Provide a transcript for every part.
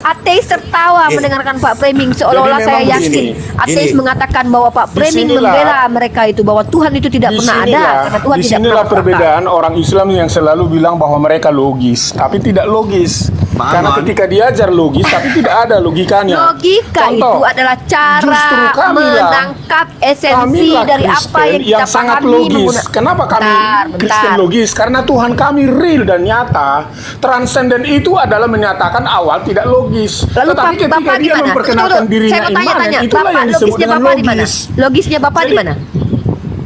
Ateis tertawa mendengarkan Pak Framing seolah-olah saya yakin. Ateis mengatakan bahwa Pak Framing membela mereka itu, bahwa Tuhan itu tidak pernah ada karena Tuhan tidak pernah. Disinilah perbedaan orang Islam yang selalu bilang bahwa mereka logis, tapi tidak logis. Karena ketika diajar logis, tapi tidak ada logikanya. Logika itu adalah cara menangkap esensi dari apa yang kita sangat pahami. Logis. Kenapa kami Kristen logis? Karena Tuhan kami real dan nyata. Transenden itu adalah menyatakan awal tidak logis. Lalu Tetapi ketika Bapak dia gimana? memperkenalkan dirinya imanen, itulah yang disebut dengan logis. Logisnya Bapak di mana?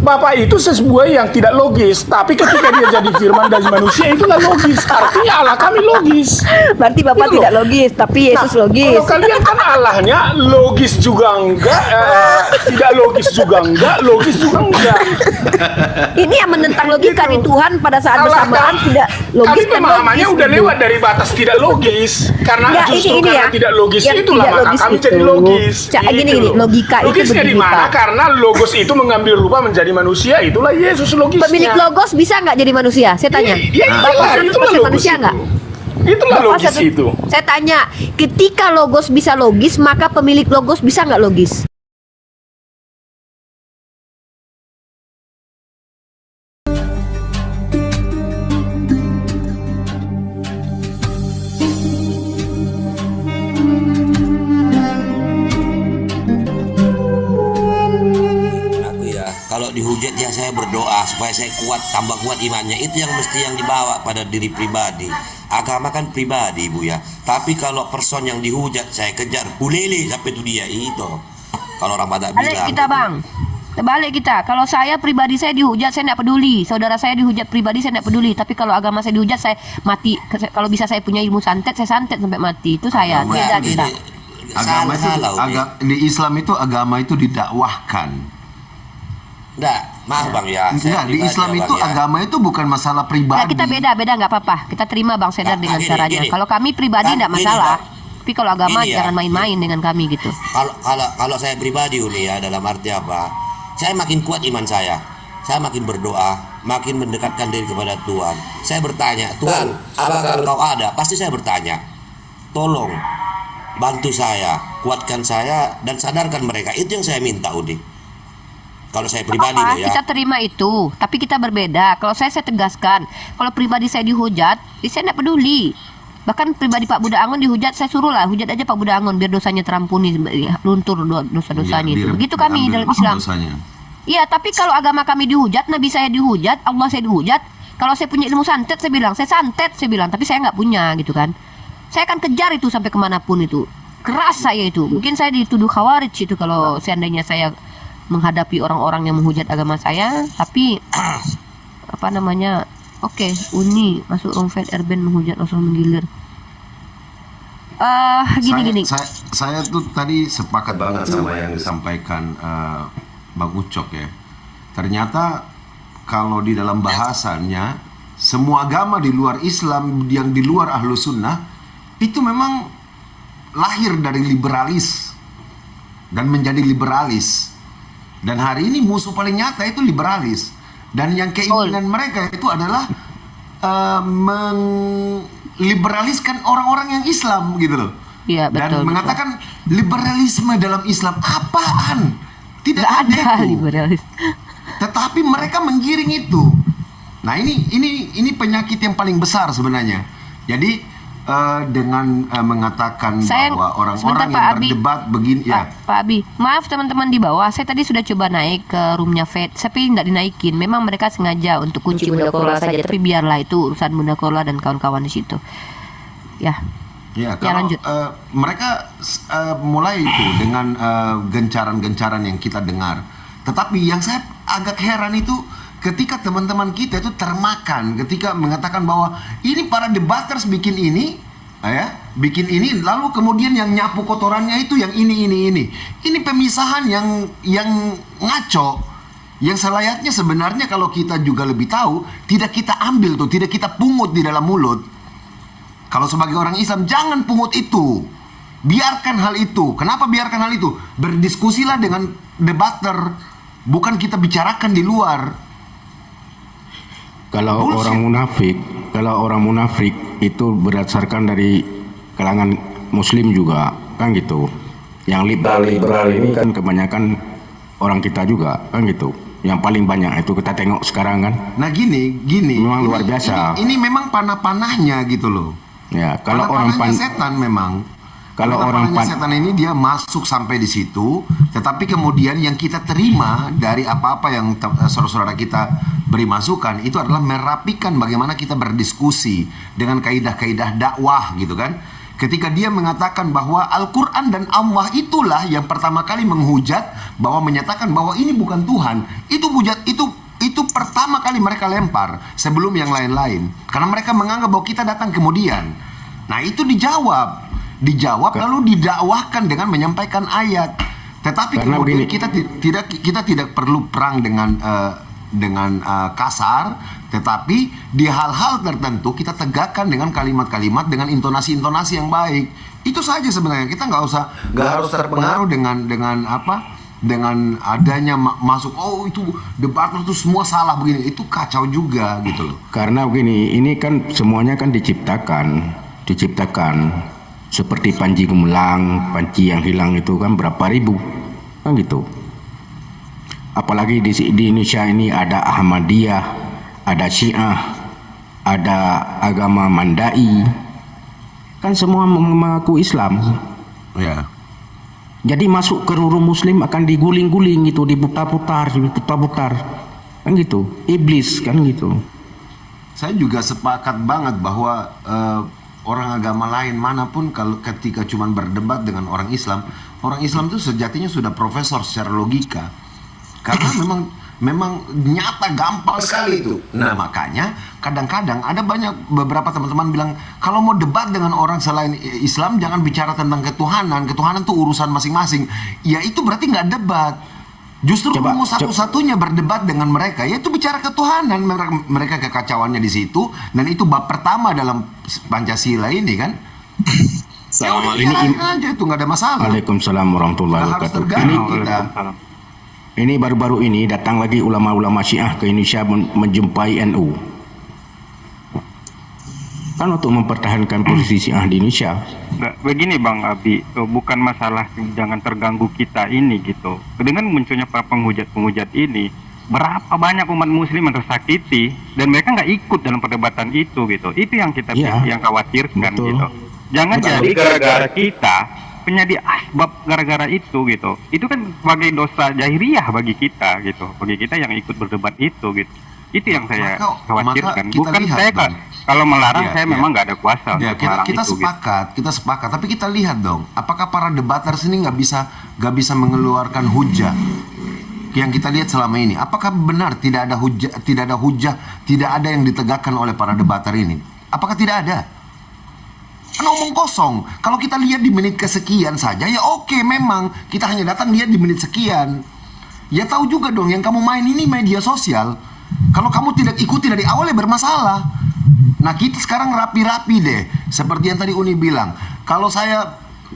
Bapak itu sebuah yang tidak logis, tapi ketika dia jadi firman dari manusia itulah logis. Artinya Allah kami logis. Berarti Bapak tidak logis, tapi Yesus logis. Kalau kalian kan Allahnya logis juga enggak, tidak logis juga enggak, logis juga enggak. Ini yang menentang logika di Tuhan pada saat bersamaan tidak logis. Tapi pemahamannya udah lewat dari batas tidak logis. Karena justru karena tidak logis itulah maka kami jadi logis. Gini, logika itu logisnya di mana? Karena logos itu mengambil rupa menjadi manusia, itulah Yesus logisnya. Pemilik logos bisa nggak jadi manusia? Saya tanya. Bapak itulah manusia nggak? Itulah logis itu. Saya tanya, ketika logos bisa logis, maka pemilik logos bisa nggak logis? Kalau dihujat ya saya berdoa supaya saya kuat, tambah kuat imannya. Itu yang mesti yang dibawa pada diri pribadi. Agama kan pribadi, Bu ya. Tapi kalau person yang dihujat saya kejar, bulele sampai itu dia itu. Kalau orang Batak bilang. Balik kita, Bang. Terbalik kita. Kalau saya pribadi saya dihujat, saya tidak peduli. Saudara saya dihujat pribadi, saya tidak peduli. Tapi kalau agama saya dihujat, saya mati. Kalau bisa saya punya ilmu santet, saya santet sampai mati. Itu saya. Beda kita. Agama itu, di Islam itu agama itu didakwahkan. Enggak, maaf Bang ya. Enggak, di Islam itu agama itu bukan masalah pribadi. Nah, kita beda nggak apa-apa. Kita terima Bang Sedar dengan caranya. Kalau kami pribadi enggak masalah. Tapi kalau agama jangan main-main dengan kami gitu. Kalau saya pribadi Uni ya, dalam arti apa? Saya makin kuat iman saya. Saya makin berdoa, makin mendekatkan diri kepada Tuhan. Saya bertanya, Tuhan, apakah Engkau ada? Pasti saya bertanya. Tolong bantu saya, kuatkan saya dan sadarkan mereka. Itu yang saya minta Udi. Kalau saya pribadi loh ya. Kita terima itu, tapi kita berbeda. Kalau saya tegaskan, kalau pribadi saya dihujat, saya tidak peduli. Bahkan pribadi Pak Budak Angon dihujat, saya suruh lah, hujat aja Pak Budak Angon biar dosanya terampuni, luntur dosa-dosanya itu. Begitu kami dalam Islam. Iya, tapi kalau agama kami dihujat, Nabi saya dihujat, Allah saya dihujat. Kalau saya punya ilmu santet, saya bilang, tapi saya nggak punya gitu kan. Saya akan kejar itu sampai kemanapun itu. Keras saya itu. Mungkin saya dituduh khawarij itu kalau seandainya saya menghadapi orang-orang yang menghujat agama saya, tapi apa namanya? Oke, Uni masuk Romfed Erben menghujat Rasul menggilir. Gini. Saya tuh tadi sepakat banget sama yang disampaikan Bang Ucok ya. Ternyata kalau di dalam bahasanya semua agama di luar Islam yang di luar Ahlu Sunnah itu memang lahir dari liberalis dan menjadi liberalis. Dan hari ini musuh paling nyata itu liberalis. Dan yang keinginan mereka itu adalah meliberaliskan orang-orang yang Islam gitu loh. Iya, betul. Dan mengatakan liberalisme dalam Islam apaan? Tidak ada itu. liberalis. Tetapi mereka menggiring itu. Nah ini penyakit yang paling besar sebenarnya. Jadi dengan mengatakan bahwa orang-orang yang berdebat begini ya. Pak Abi, maaf teman-teman di bawah, saya tadi sudah coba naik ke roomnya Fed, tapi nggak dinaikin. Memang mereka sengaja untuk kunci Bunda Korla saja, tapi biarlah itu urusan Bunda Korla dan kawan-kawan di situ. Ya. Ya, kalau lanjut. Mereka mulai itu dengan gencaran-gencaran yang kita dengar. Tetapi yang saya agak heran itu ketika teman-teman kita itu termakan ketika mengatakan bahwa ini para debaters bikin ini, bikin ini, lalu kemudian yang nyapu kotorannya itu yang ini. Ini pemisahan yang ngaco, yang selayaknya sebenarnya kalau kita juga lebih tahu tidak kita ambil tuh, tidak kita pungut di dalam mulut. Kalau sebagai orang Islam jangan pungut itu, biarkan hal itu. Kenapa biarkan hal itu? Berdiskusilah dengan debater, bukan kita bicarakan di luar. Kalau orang munafik itu berdasarkan dari kalangan Muslim juga kan gitu. Yang liberal ini kan kebanyakan orang kita juga kan gitu. Yang paling banyak itu kita tengok sekarang kan. Nah gini, Memang luar biasa. Ini memang panah-panahnya gitu loh. Ya, kalau orang Panah-panahnya setan memang. Kalau orang setan ini dia masuk sampai di situ, tetapi kemudian yang kita terima dari apa-apa yang saudara-saudara kita beri masukan itu adalah merapikan bagaimana kita berdiskusi dengan kaidah-kaidah dakwah gitu kan. Ketika dia mengatakan bahwa Al-Quran dan Allah itulah yang pertama kali menghujat, bahwa menyatakan bahwa ini bukan Tuhan, itu hujat itu pertama kali mereka lempar sebelum yang lain-lain, karena mereka menganggap bahwa kita datang kemudian. Nah itu dijawab lalu didakwahkan dengan menyampaikan ayat. Tetapi Karena kemudian begini. kita tidak perlu perang dengan kasar, tetapi di hal-hal tertentu kita tegakkan dengan kalimat-kalimat dengan intonasi-intonasi yang baik. Itu saja sebenarnya. Kita nggak harus terpengaruh dengan adanya masuk itu debat itu semua salah begini. Itu kacau juga gitu loh. Karena begini, ini kan semuanya kan diciptakan seperti Panji Gumilang, Panji yang hilang itu kan berapa ribu kan gitu. Apalagi di Indonesia ini ada Ahmadiyah, ada Syiah, ada agama Mandai, kan semua mengaku Islam. Ya. Jadi masuk ke ruang Muslim akan diguling-guling gitu, diputar-putar kan gitu. Iblis kan gitu. Saya juga sepakat banget bahwa orang agama lain manapun kalau ketika cuman berdebat dengan orang Islam itu sejatinya sudah profesor secara logika. Karena memang nyata gampang sekali itu. Nah, makanya kadang-kadang ada beberapa teman-teman bilang kalau mau debat dengan orang selain Islam jangan bicara tentang ketuhanan. Ketuhanan itu urusan masing-masing. Ya itu berarti nggak debat. Justru kamu satu-satunya berdebat dengan mereka, yaitu bicara ketuhanan. Mereka kekacauannya di situ, dan itu bab pertama dalam Pancasila ini kan. Ini aja itu nggak ada masalah. Waalaikumsalam warahmatullahi wabarakatuh. Ini baru-baru ini datang lagi ulama-ulama Syiah ke Indonesia menjumpai NU. Kan untuk mempertahankan posisi Syiah di Indonesia. Begini Bang Abi, bukan masalah jangan terganggu kita ini gitu. Dengan munculnya para penghujat-penghujat ini, berapa banyak umat muslim yang tersakiti dan mereka nggak ikut dalam perdebatan itu gitu. Itu yang kita yang khawatirkan gitu. Jangan jadi gara-gara kita menjadi asbab gara-gara itu gitu. Itu kan sebagai dosa jahiliyah bagi kita gitu. Bagi kita yang ikut berdebat itu gitu. Itu yang saya khawatirkan. Bukan lihat, saya kalau melarang saya memang nggak ada kuasa untuk melarang kita itu. Kita sepakat. Tapi kita lihat dong, apakah para debaters ini nggak bisa mengeluarkan hujah yang kita lihat selama ini? Apakah benar tidak ada hujah, tidak ada yang ditegakkan oleh para debater ini? Apakah tidak ada? Kan omong kosong. Kalau kita lihat di menit kesekian saja, ya oke, memang kita hanya datang lihat di menit sekian. Ya tahu juga dong, yang kamu main ini media sosial. Kalau kamu tidak ikuti dari awal ya bermasalah. Nah kita sekarang rapi-rapi deh. Seperti yang tadi Uni bilang. Kalau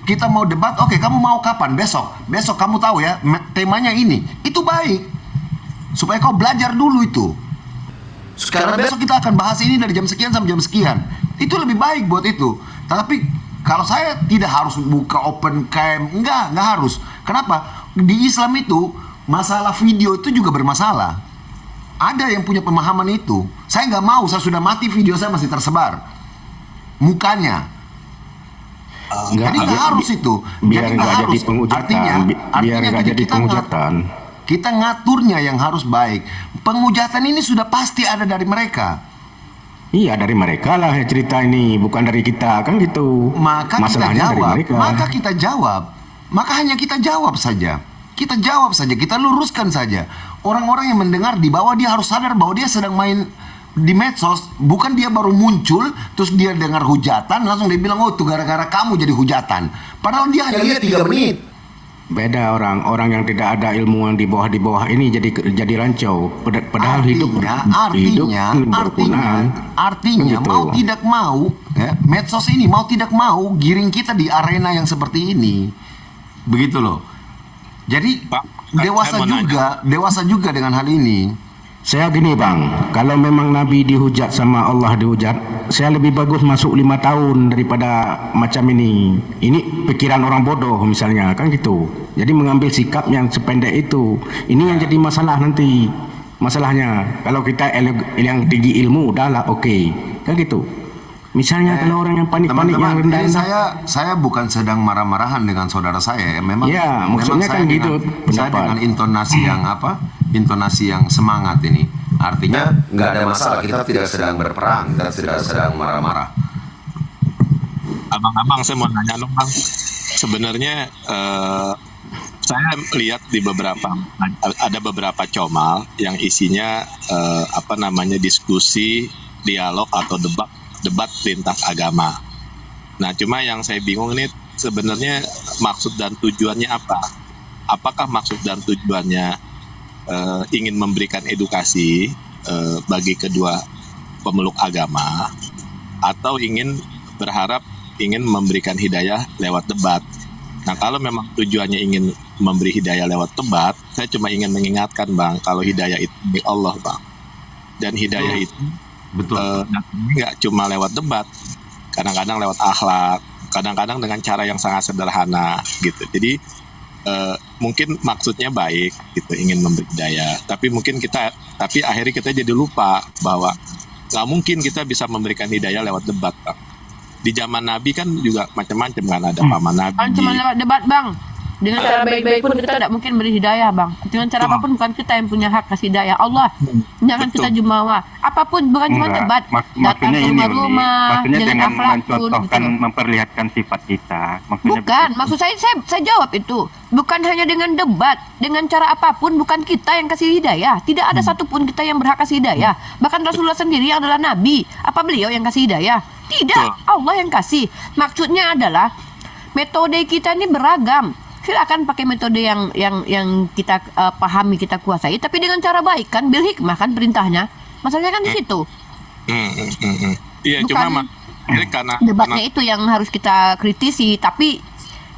kita mau debat, oke, kamu mau kapan? Besok kamu tahu ya, temanya ini. Itu baik. Supaya kau belajar dulu itu. Karena besok kita akan bahas ini dari jam sekian sampai jam sekian. Itu lebih baik buat itu. Tapi kalau saya tidak harus buka open cam, enggak harus. Kenapa? Di Islam itu masalah video itu juga bermasalah. Ada yang punya pemahaman itu. Saya nggak mau, saya sudah mati, video saya masih tersebar mukanya. Jadi nggak harus itu. Biar nggak jadi penghujatan. Artinya jadi penghujatan. Kita ngaturnya yang harus baik. Penghujatan ini sudah pasti ada dari mereka. Iya, dari mereka lah ya cerita ini, bukan dari kita kan gitu. Maka masalahnya kita jawab. Maka hanya kita jawab saja. Kita jawab saja, kita luruskan saja. Orang-orang yang mendengar di bawah dia harus sadar bahwa dia sedang main di medsos, bukan dia baru muncul terus dia dengar hujatan langsung dia bilang, oh itu gara-gara kamu jadi hujatan. Padahal dia hanya lihat 3 menit. Beda orang yang tidak ada ilmu yang di bawah ini jadi rancau. Padahal artinya mau tidak mau ya, medsos ini mau tidak mau giring kita di arena yang seperti ini. Begitu loh. Jadi dewasa juga dengan hal ini. Saya gini bang, kalau memang Nabi dihujat sama Allah dihujat, saya lebih bagus masuk 5 tahun daripada macam ini. Ini pikiran orang bodoh misalnya, kan gitu. Jadi mengambil sikap yang sependek itu. Ini yang jadi masalah nanti. Masalahnya, kalau kita yang tinggi ilmu, udahlah oke. Kan gitu. Misalnya kalau orang yang panik-panik yang Teman-teman, ini rendah-rendah. saya bukan sedang marah-marahan dengan saudara saya. Memang, Ya, maksudnya memang kan saya gitu saya pendapat. dengan intonasi yang apa? Intonasi yang semangat ini. Artinya nggak ada masalah. Kita tidak sedang berperang. Kita tidak sedang marah-marah. Abang-abang, saya mau nanya dong bang. Sebenarnya saya lihat di ada beberapa comal yang isinya diskusi, dialog atau debat lintas agama. Nah, cuma yang saya bingung ini sebenarnya maksud dan tujuannya apa? Apakah maksud dan tujuannya ingin memberikan edukasi bagi kedua pemeluk agama, atau berharap ingin memberikan hidayah lewat debat? Nah, kalau memang tujuannya ingin memberi hidayah lewat debat, saya cuma ingin mengingatkan bang, kalau hidayah itu milik Allah bang, dan hidayah itu Betul. nggak cuma lewat debat, kadang-kadang lewat akhlak, kadang-kadang dengan cara yang sangat sederhana gitu. Jadi mungkin maksudnya baik gitu, ingin memberi hidayah, tapi akhirnya kita jadi lupa bahwa nggak mungkin kita bisa memberikan hidayah lewat debat bang. Di zaman Nabi kan juga macam-macam kan, ada paman Nabi. Kan cuma lewat debat bang. Dengan cara baik-baik pun kita tidak mungkin beri hidayah bang. Dengan cara apapun bukan kita yang punya hak kasih hidayah, Allah. Jangan kita jumawa. Apapun bukan cuma Enggak. debat. Datang Maksudnya ke ini Uni. rumah-rumah Maksudnya dengan dengan akhlak pun. mencontohkan, Gitu. memperlihatkan sifat kita. Maksudnya Bukan, begitu. maksud saya jawab itu. Bukan hanya dengan debat, dengan cara apapun bukan kita yang kasih hidayah. Tidak ada satupun kita yang berhak kasih hidayah. Bahkan Rasulullah sendiri yang adalah nabi, apa beliau yang kasih hidayah? Tidak, Allah yang kasih. Maksudnya adalah metode kita ini beragam. Silakan pakai metode yang kita pahami, kita kuasai, tapi dengan cara baik kan, bil hikmah kan perintahnya. Masalahnya kan di situ. Iya, Bukan karena debatnya itu yang harus kita kritisi, tapi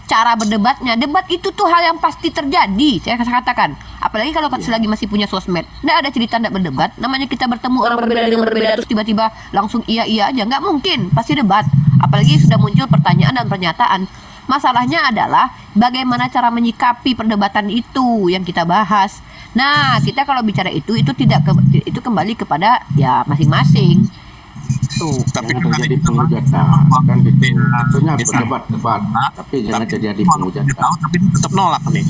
cara berdebatnya, debat itu tuh hal yang pasti terjadi, saya katakan. Apalagi kalau selagi masih punya sosmed, nggak ada cerita nggak berdebat. Namanya kita bertemu orang berbeda dengan berbeda terus tiba-tiba langsung iya aja, nggak mungkin, pasti debat. Apalagi sudah muncul pertanyaan dan pernyataan. Masalahnya adalah bagaimana cara menyikapi perdebatan itu yang kita bahas. Nah, kita kalau bicara itu itu kembali kepada ya masing-masing. Tuh. tapi Jangan kan terjadi tadi penghujatan, kan gitu. Maksudnya Misal- berdebat, tapi jangan terjadi penghujatan. tahu tapi tetap nolak nih.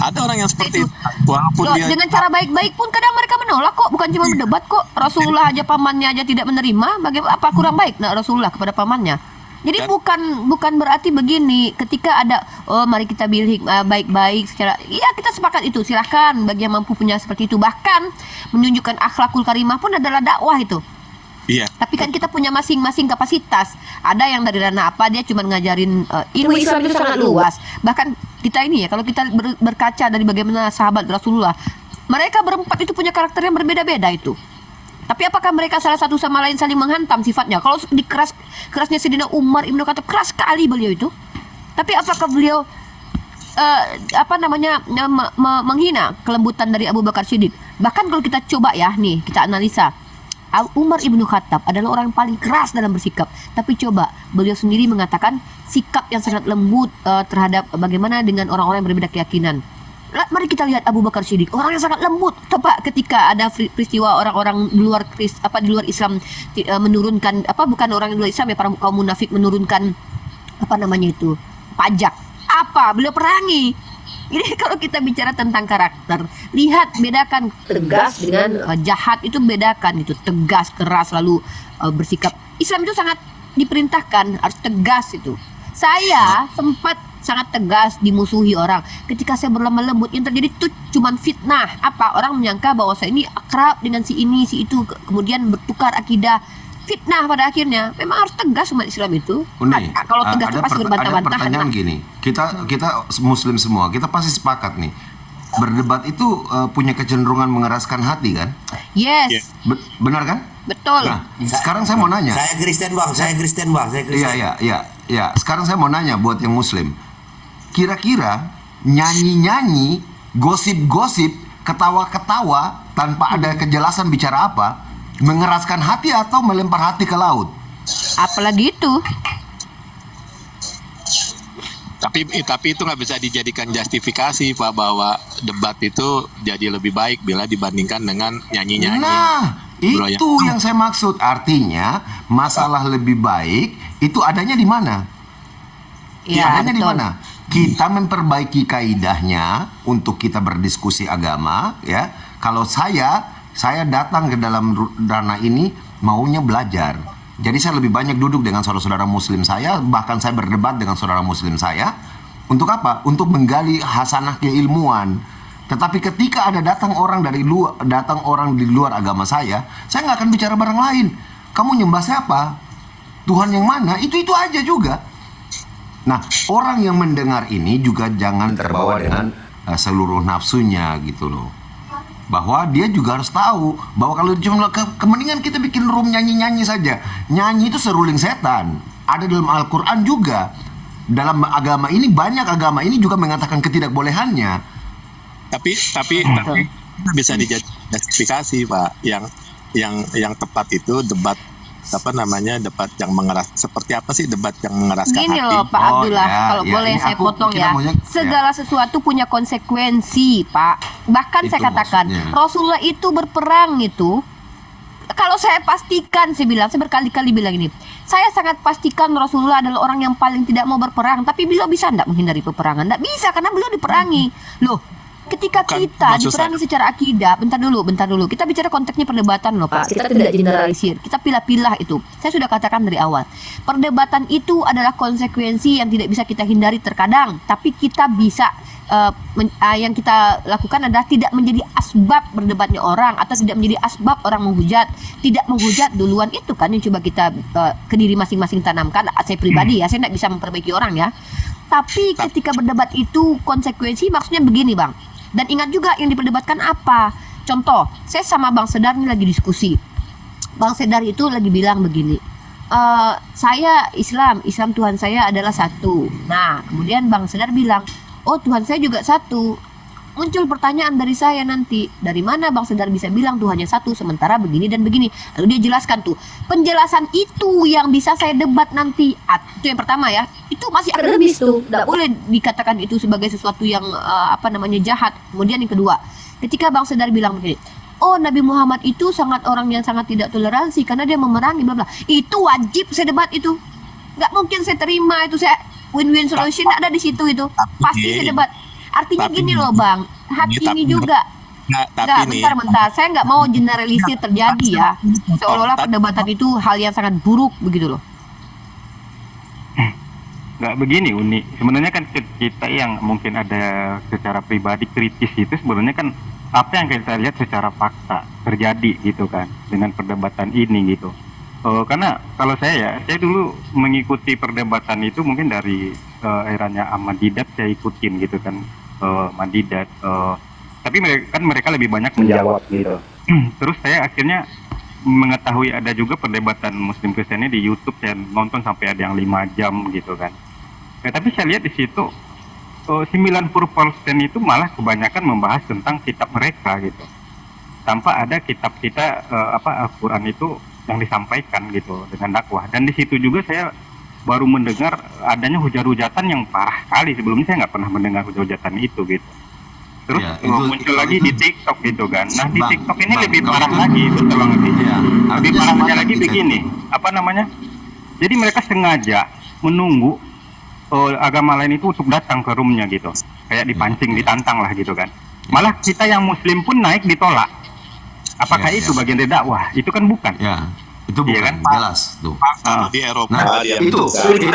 Ada orang yang seperti itu, walaupun Loh, dia dengan cara baik-baik pun kadang mereka menolak kok, bukan cuma berdebat kok. Rasulullah aja pamannya aja tidak menerima, bagaimana apa kurang baik Rasulullah kepada pamannya? Jadi Dan- bukan berarti begini, ketika ada mari kita baik-baik secara iya kita sepakat itu, silahkan bagi yang mampu punya seperti itu, bahkan menunjukkan akhlakul karimah pun adalah dakwah itu. iya. Tapi kan kita punya masing-masing kapasitas. Ada yang dari ranah apa dia cuma ngajarin ilmu Islam itu sangat luas. Bahkan kita ini ya, kalau kita berkaca dari bagaimana sahabat Rasulullah, mereka berempat itu punya karakter yang berbeda-beda itu. Tapi apakah mereka salah satu sama lain saling menghantam sifatnya? Kalau di kerasnya Sayyidina Umar Ibnu Khattab, keras sekali beliau itu. Tapi apakah beliau menghina kelembutan dari Abu Bakar Siddiq? Bahkan kalau kita coba ya nih, kita analisa. Umar Ibnu Khattab adalah orang yang paling keras dalam bersikap. Tapi coba, beliau sendiri mengatakan sikap yang sangat lembut terhadap bagaimana dengan orang-orang yang berbeda keyakinan. Mari kita lihat Abu Bakar Siddiq, orang yang sangat lembut. Coba ketika ada peristiwa orang-orang di luar Islam menurunkan bukan orang di luar Islam ya, para kaum munafik menurunkan pajak. Apa? Beliau perangi. Ini kalau kita bicara tentang karakter, lihat bedakan tegas dengan jahat, itu bedakan itu, tegas, keras, lalu bersikap. Islam itu sangat diperintahkan harus tegas itu. Saya sempat sangat tegas dimusuhi orang. Ketika saya berlemah lembut, yang terjadi itu cuman fitnah. Apa? Orang menyangka bahwa saya ini akrab dengan si ini, si itu, kemudian bertukar akidah. Fitnah pada akhirnya. Memang harus tegas umat Islam itu. Uni, Kalau tegas itu pasti ada berbantah-bantahan. pertanyaan gini, kita Muslim semua, kita pasti sepakat nih, berdebat itu punya kecenderungan mengeraskan hati kan? Yes, Benar kan? betul. Nah, sekarang saya mau nanya. Saya Kristen bang, saya Kristen bang, saya Kristen. Iya. Sekarang saya mau nanya buat yang Muslim, kira-kira nyanyi-nyanyi, gosip-gosip ketawa-ketawa tanpa ada kejelasan bicara apa, mengeraskan hati atau melempar hati ke laut. Apalagi itu. Tapi itu nggak bisa dijadikan justifikasi Pak, bahwa debat itu jadi lebih baik bila dibandingkan dengan nyanyi-nyanyi. Nah, Bro, itu yang saya maksud. Artinya masalah lebih baik itu adanya di mana? Ya, Adanya di betul. mana? Kita memperbaiki kaidahnya untuk kita berdiskusi agama, ya. Kalau saya datang ke dalam ranah ini maunya belajar. Jadi saya lebih banyak duduk dengan saudara-saudara muslim saya, bahkan saya berdebat dengan saudara muslim saya. Untuk apa? Untuk menggali hasanah keilmuan. Tetapi ketika ada datang orang di luar agama saya nggak akan bicara barang lain. Kamu nyembah siapa? Tuhan yang mana? Itu aja juga. Nah, orang yang mendengar ini juga jangan terbawa dengan seluruh nafsunya gitu loh. Bahwa dia juga harus tahu bahwa kalau cuma kepentingan kita bikin room nyanyi-nyanyi saja. Nyanyi itu seruling setan. Ada dalam Al-Quran juga. Dalam agama ini, banyak agama ini juga mengatakan ketidakbolehannya. Tapi bisa dijustifikasi Pak. Yang tepat itu debat debat yang mengeras. Seperti apa sih debat yang mengeraskan Gini hati? loh Pak Abdullah, kalau boleh Ini saya potong kita ya. maunya, Segala sesuatu punya konsekuensi, Pak. Bahkan Itu saya katakan, maksudnya. Rasulullah itu berperang itu. Kalau saya pastikan, saya berkali-kali bilang ini. Saya sangat pastikan Rasulullah adalah orang yang paling tidak mau berperang. Tapi beliau bisa enggak menghindari peperangan? Enggak bisa, karena beliau diperangi. Loh, ketika Bukan, kita maksud diperangi saya- secara akidah, bentar dulu. Kita bicara konteksnya perdebatan loh Pak. Kita tidak generalisir. Kita pilah-pilah itu. Saya sudah katakan dari awal. Perdebatan itu adalah konsekuensi yang tidak bisa kita hindari terkadang. Tapi kita bisa, yang kita lakukan adalah tidak menjadi asbab berdebatnya orang. Atau tidak menjadi asbab orang menghujat. Tidak menghujat duluan, itu kan yang coba kita ke diri masing-masing tanamkan. Saya pribadi ya, saya tidak bisa memperbaiki orang ya. Tapi ketika berdebat itu konsekuensi, maksudnya begini Bang. Dan ingat juga yang diperdebatkan apa. Contoh, saya sama Bang Sedar ini lagi diskusi. Bang Sedar itu lagi bilang begini, saya Islam Tuhan saya adalah satu. Nah, kemudian Bang Sedar bilang, oh Tuhan saya juga satu. Muncul pertanyaan dari saya nanti, dari mana Bang Sedar bisa bilang Tuhannya satu sementara begini dan begini. Lalu dia jelaskan tuh, penjelasan itu yang bisa saya debat nanti. Itu yang pertama ya, itu masih akademis tuh, tidak boleh dikatakan itu sebagai sesuatu yang jahat. Kemudian yang kedua, ketika Bang Sedar bilang begini, oh Nabi Muhammad itu orang yang sangat tidak toleransi karena dia memerangi bla bla. Itu wajib saya debat itu. Nggak mungkin saya terima itu, saya win-win solution ada di situ itu. Pasti saya debat. Artinya gini loh Bang, hakimi juga. Enggak, bentar. Saya nggak mau generalisir terjadi ya. Seolah-olah perdebatan itu hal yang sangat buruk begitu loh. Nggak begini Uni, sebenarnya kan kita yang mungkin ada secara pribadi kritis itu sebenarnya kan apa yang kita lihat secara fakta terjadi gitu kan dengan perdebatan ini gitu. Karena kalau saya dulu mengikuti perdebatan itu mungkin dari eranya Ahmad Didat saya ikutin gitu kan, Mandidat. Tapi mereka lebih banyak menjawab gitu. Terus saya akhirnya mengetahui ada juga perdebatan Muslim Kristennya di YouTube, saya nonton sampai ada yang 5 jam gitu kan. Nah, tapi saya lihat di situ 90% itu malah kebanyakan membahas tentang kitab mereka gitu. Tanpa ada kitab kita Al-Qur'an itu yang disampaikan gitu dengan dakwah. Dan di situ juga saya baru mendengar adanya hujat-hujatan yang parah sekali. Sebelumnya saya nggak pernah mendengar hujat-hujatan itu gitu. Terus Ya, muncul lagi di TikTok gitu kan. Nah di Bang, TikTok ini Bang, lebih kalau parah itu- lagi, betul Bang Abi. Iya, Lebih artinya parahnya sepakat lagi kita. begini, jadi mereka sengaja menunggu agama lain itu untuk datang ke roomnya gitu. Kayak dipancing, ditantang lah gitu kan. Malah kita yang muslim pun naik ditolak. Apakah Ya, itu ya. bagian dari dakwah? Itu kan bukan. Ya, itu Iya bukan kan? jelas tuh. Kalau di Eropa Nah, dia itu Ini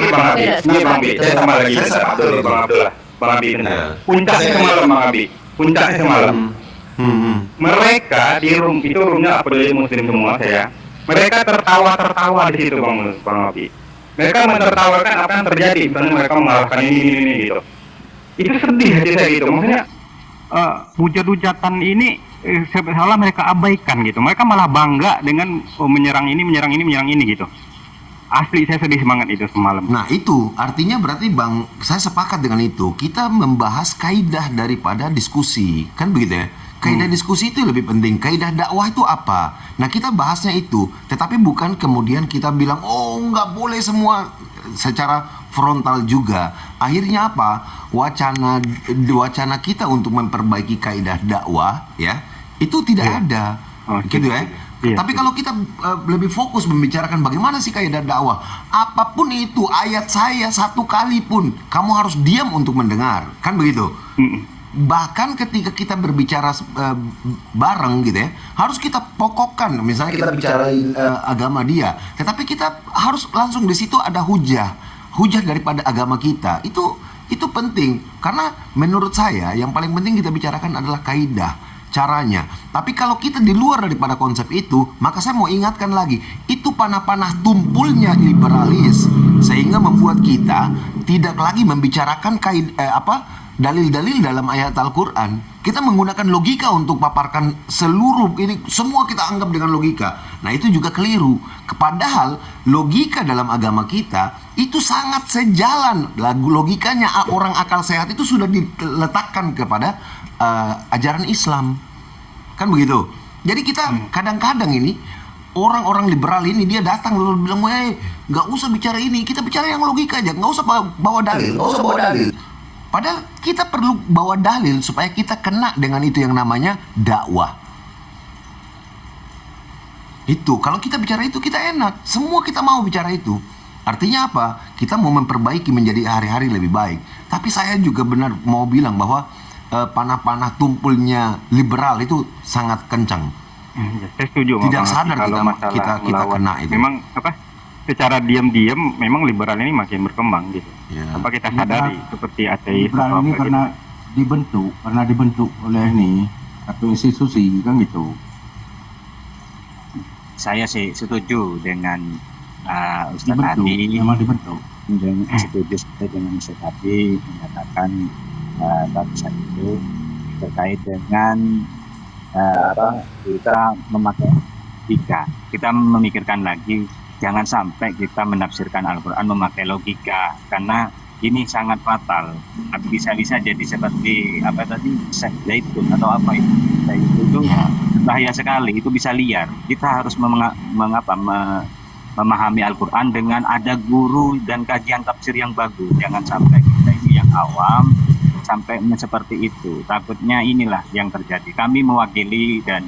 Bang Abi, saya sama lagi, saya Abdul, Bang Abdullah. Bang Abi benar. Ya. Puncaknya semalam Bang Abi, puncaknya semalam. Mereka di room itu roomnya peduli muslim semua saya. Mereka tertawa di situ Bang Abi. Mereka menertawakan apa yang terjadi, misalnya mereka mengalahkan ini gitu. Itu sedih hati saya gitu. Maksudnya hujat-hujatan ini seolah mereka abaikan gitu. Mereka malah bangga dengan menyerang ini gitu. Asli saya sedih semangat itu semalam. Nah itu artinya berarti Bang, saya sepakat dengan itu. Kita membahas kaidah daripada diskusi, kan begitu ya. Kaidah diskusi itu lebih penting. Kaidah dakwah itu apa? Nah, kita bahasnya itu, tetapi bukan kemudian kita bilang, oh nggak boleh semua secara frontal juga. Akhirnya apa? Wacana kita untuk memperbaiki kaidah dakwah, ya, itu tidak ada, gitu ya. Tapi kalau kita lebih fokus membicarakan bagaimana sih kaidah dakwah, apapun itu ayat saya satu kali pun kamu harus diam untuk mendengar, kan begitu? Bahkan ketika kita berbicara bareng gitu ya, harus kita pokokkan. Misalnya kita bicara agama dia, tetapi kita harus langsung di situ ada hujah daripada agama kita. Itu penting, karena menurut saya yang paling penting kita bicarakan adalah kaidah, caranya. Tapi kalau kita di luar daripada konsep itu, maka saya mau ingatkan lagi, itu panah-panah tumpulnya liberalis sehingga membuat kita tidak lagi membicarakan dalil-dalil dalam ayat Al-Quran. Kita menggunakan logika untuk paparkan seluruh ini, semua kita anggap dengan logika. Nah, itu juga keliru. Padahal logika dalam agama kita itu sangat sejalan. Logikanya orang akal sehat itu sudah diletakkan kepada ajaran Islam, kan begitu. Jadi kita kadang-kadang ini orang-orang liberal ini dia datang lalu bilang, nggak usah bicara ini, kita bicara yang logika aja, nggak usah bawa dalil. Padahal kita perlu bawa dalil supaya kita kena dengan itu yang namanya dakwah. Itu kalau kita bicara itu kita enak, semua kita mau bicara itu. Artinya apa? Kita mau memperbaiki menjadi hari-hari lebih baik. Tapi saya juga benar mau bilang bahwa panah-panah tumpulnya liberal itu sangat kencang. Saya setuju. Tidak sadar kita kena itu. Memang secara diam-diam memang liberal ini makin berkembang gitu. Ya. Apa kita sadari seperti ateis liberal ini gitu. karena dibentuk oleh satu institusi kan gitu. Saya sih setuju dengan Ustadz Adi. Memang dibentuk. Setuju dengan Ustadz Adi menyatakan barusan itu terkait dengan kita memakai logika. Kita memikirkan lagi, jangan sampai kita menafsirkan Al-Quran memakai logika, karena ini sangat fatal. Bisa-bisa jadi seperti zaitun atau apa itu. Zaitun itu bahaya sekali, itu bisa liar. Kita harus memahami Al-Quran dengan ada guru dan kajian tafsir yang bagus. Jangan sampai kita ini yang awam sampai seperti itu. Takutnya inilah yang terjadi. Kami mewakili dan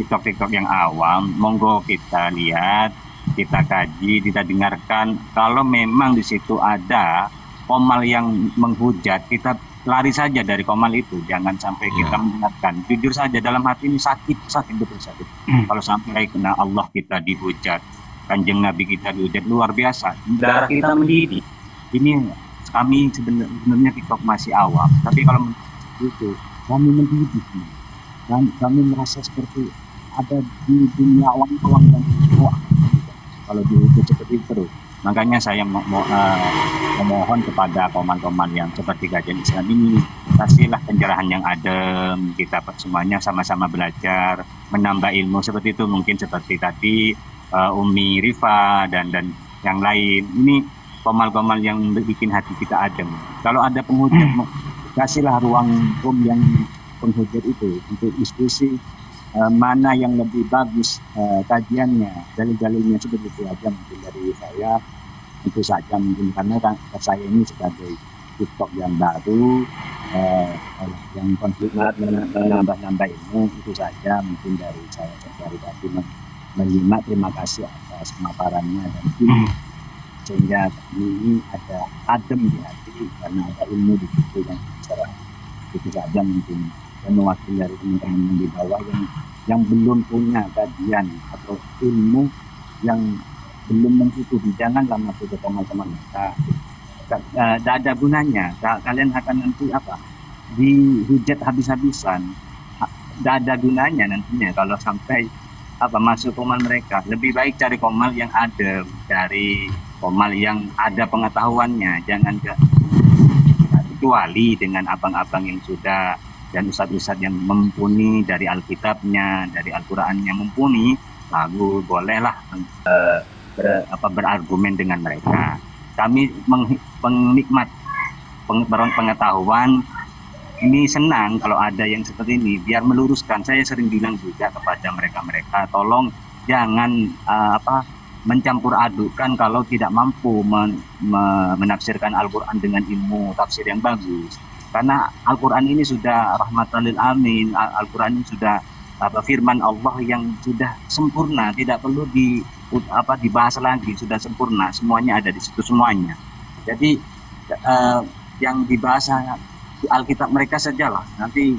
TikTok yang awam, monggo kita lihat, kita kaji, kita dengarkan. Kalau memang di situ ada komal yang menghujat, kita lari saja dari komal itu. Jangan sampai kita mendengarkan. Jujur saja, dalam hati ini sakit betul sakit. Kalau sampai kena Allah kita dihujat, Kanjeng Nabi kita dihujat, luar biasa. Darah kita mendidih. Ini kami sebenarnya TikTok masih awam, tapi kalau itu kami mendidih. Kami merasa seperti ada di dunia awam-awam dan kalau itu seperti itu. Makanya saya memohon kepada koman-koman yang seperti kajian Islam ini, kasihlah pencerahan yang adem, kita semuanya sama-sama belajar, menambah ilmu seperti itu. Mungkin seperti tadi Umi Rifa dan yang lain. Ini komal-komal yang bikin hati kita adem. Kalau ada penghujat, kasihlah ruang yang penghujat itu untuk diskusi. Mana yang lebih bagus kajiannya, dalil-dalilnya, seperti itu aja mungkin dari saya. Itu saja mungkin, karena saya ini sebagai TikTok yang baru, yang konflik menambah ilmu, itu saja mungkin dari saya dari tadi menyimak. Terima kasih atas pemaparannya dan sehingga ini ada adem di hati karena ada ilmu di situ yang bicara. Itu saja mungkin, dan mewakili dari teman-teman di bawah yang belum punya kajian atau ilmu yang belum mencukupi, janganlah masuk ke teman-teman kita. Tidak ada gunanya. Kalian akan nanti dihujat habis-habisan. Tidak ada gunanya nantinya kalau sampai masuk komal mereka. Lebih baik cari komal yang ada, cari komal yang ada pengetahuannya. Jangan kecuali dengan abang-abang yang sudah dan ustadz-ustadz yang mumpuni dari Alkitabnya, dari Al-Qurannya mumpuni, lalu bolehlah berargumen dengan mereka. Kami penikmat pengetahuan, ini senang kalau ada yang seperti ini, biar meluruskan. Saya sering bilang juga kepada mereka-mereka, tolong jangan mencampur adukkan kalau tidak mampu menafsirkan Al-Quran dengan ilmu tafsir yang bagus. Karena Al-Quran ini sudah rahmatan lil alamin, Al-Quran ini sudah firman Allah yang sudah sempurna, tidak perlu dibahas lagi, sudah sempurna, semuanya ada di situ semuanya. Jadi yang dibahas di Alkitab mereka sajalah, nanti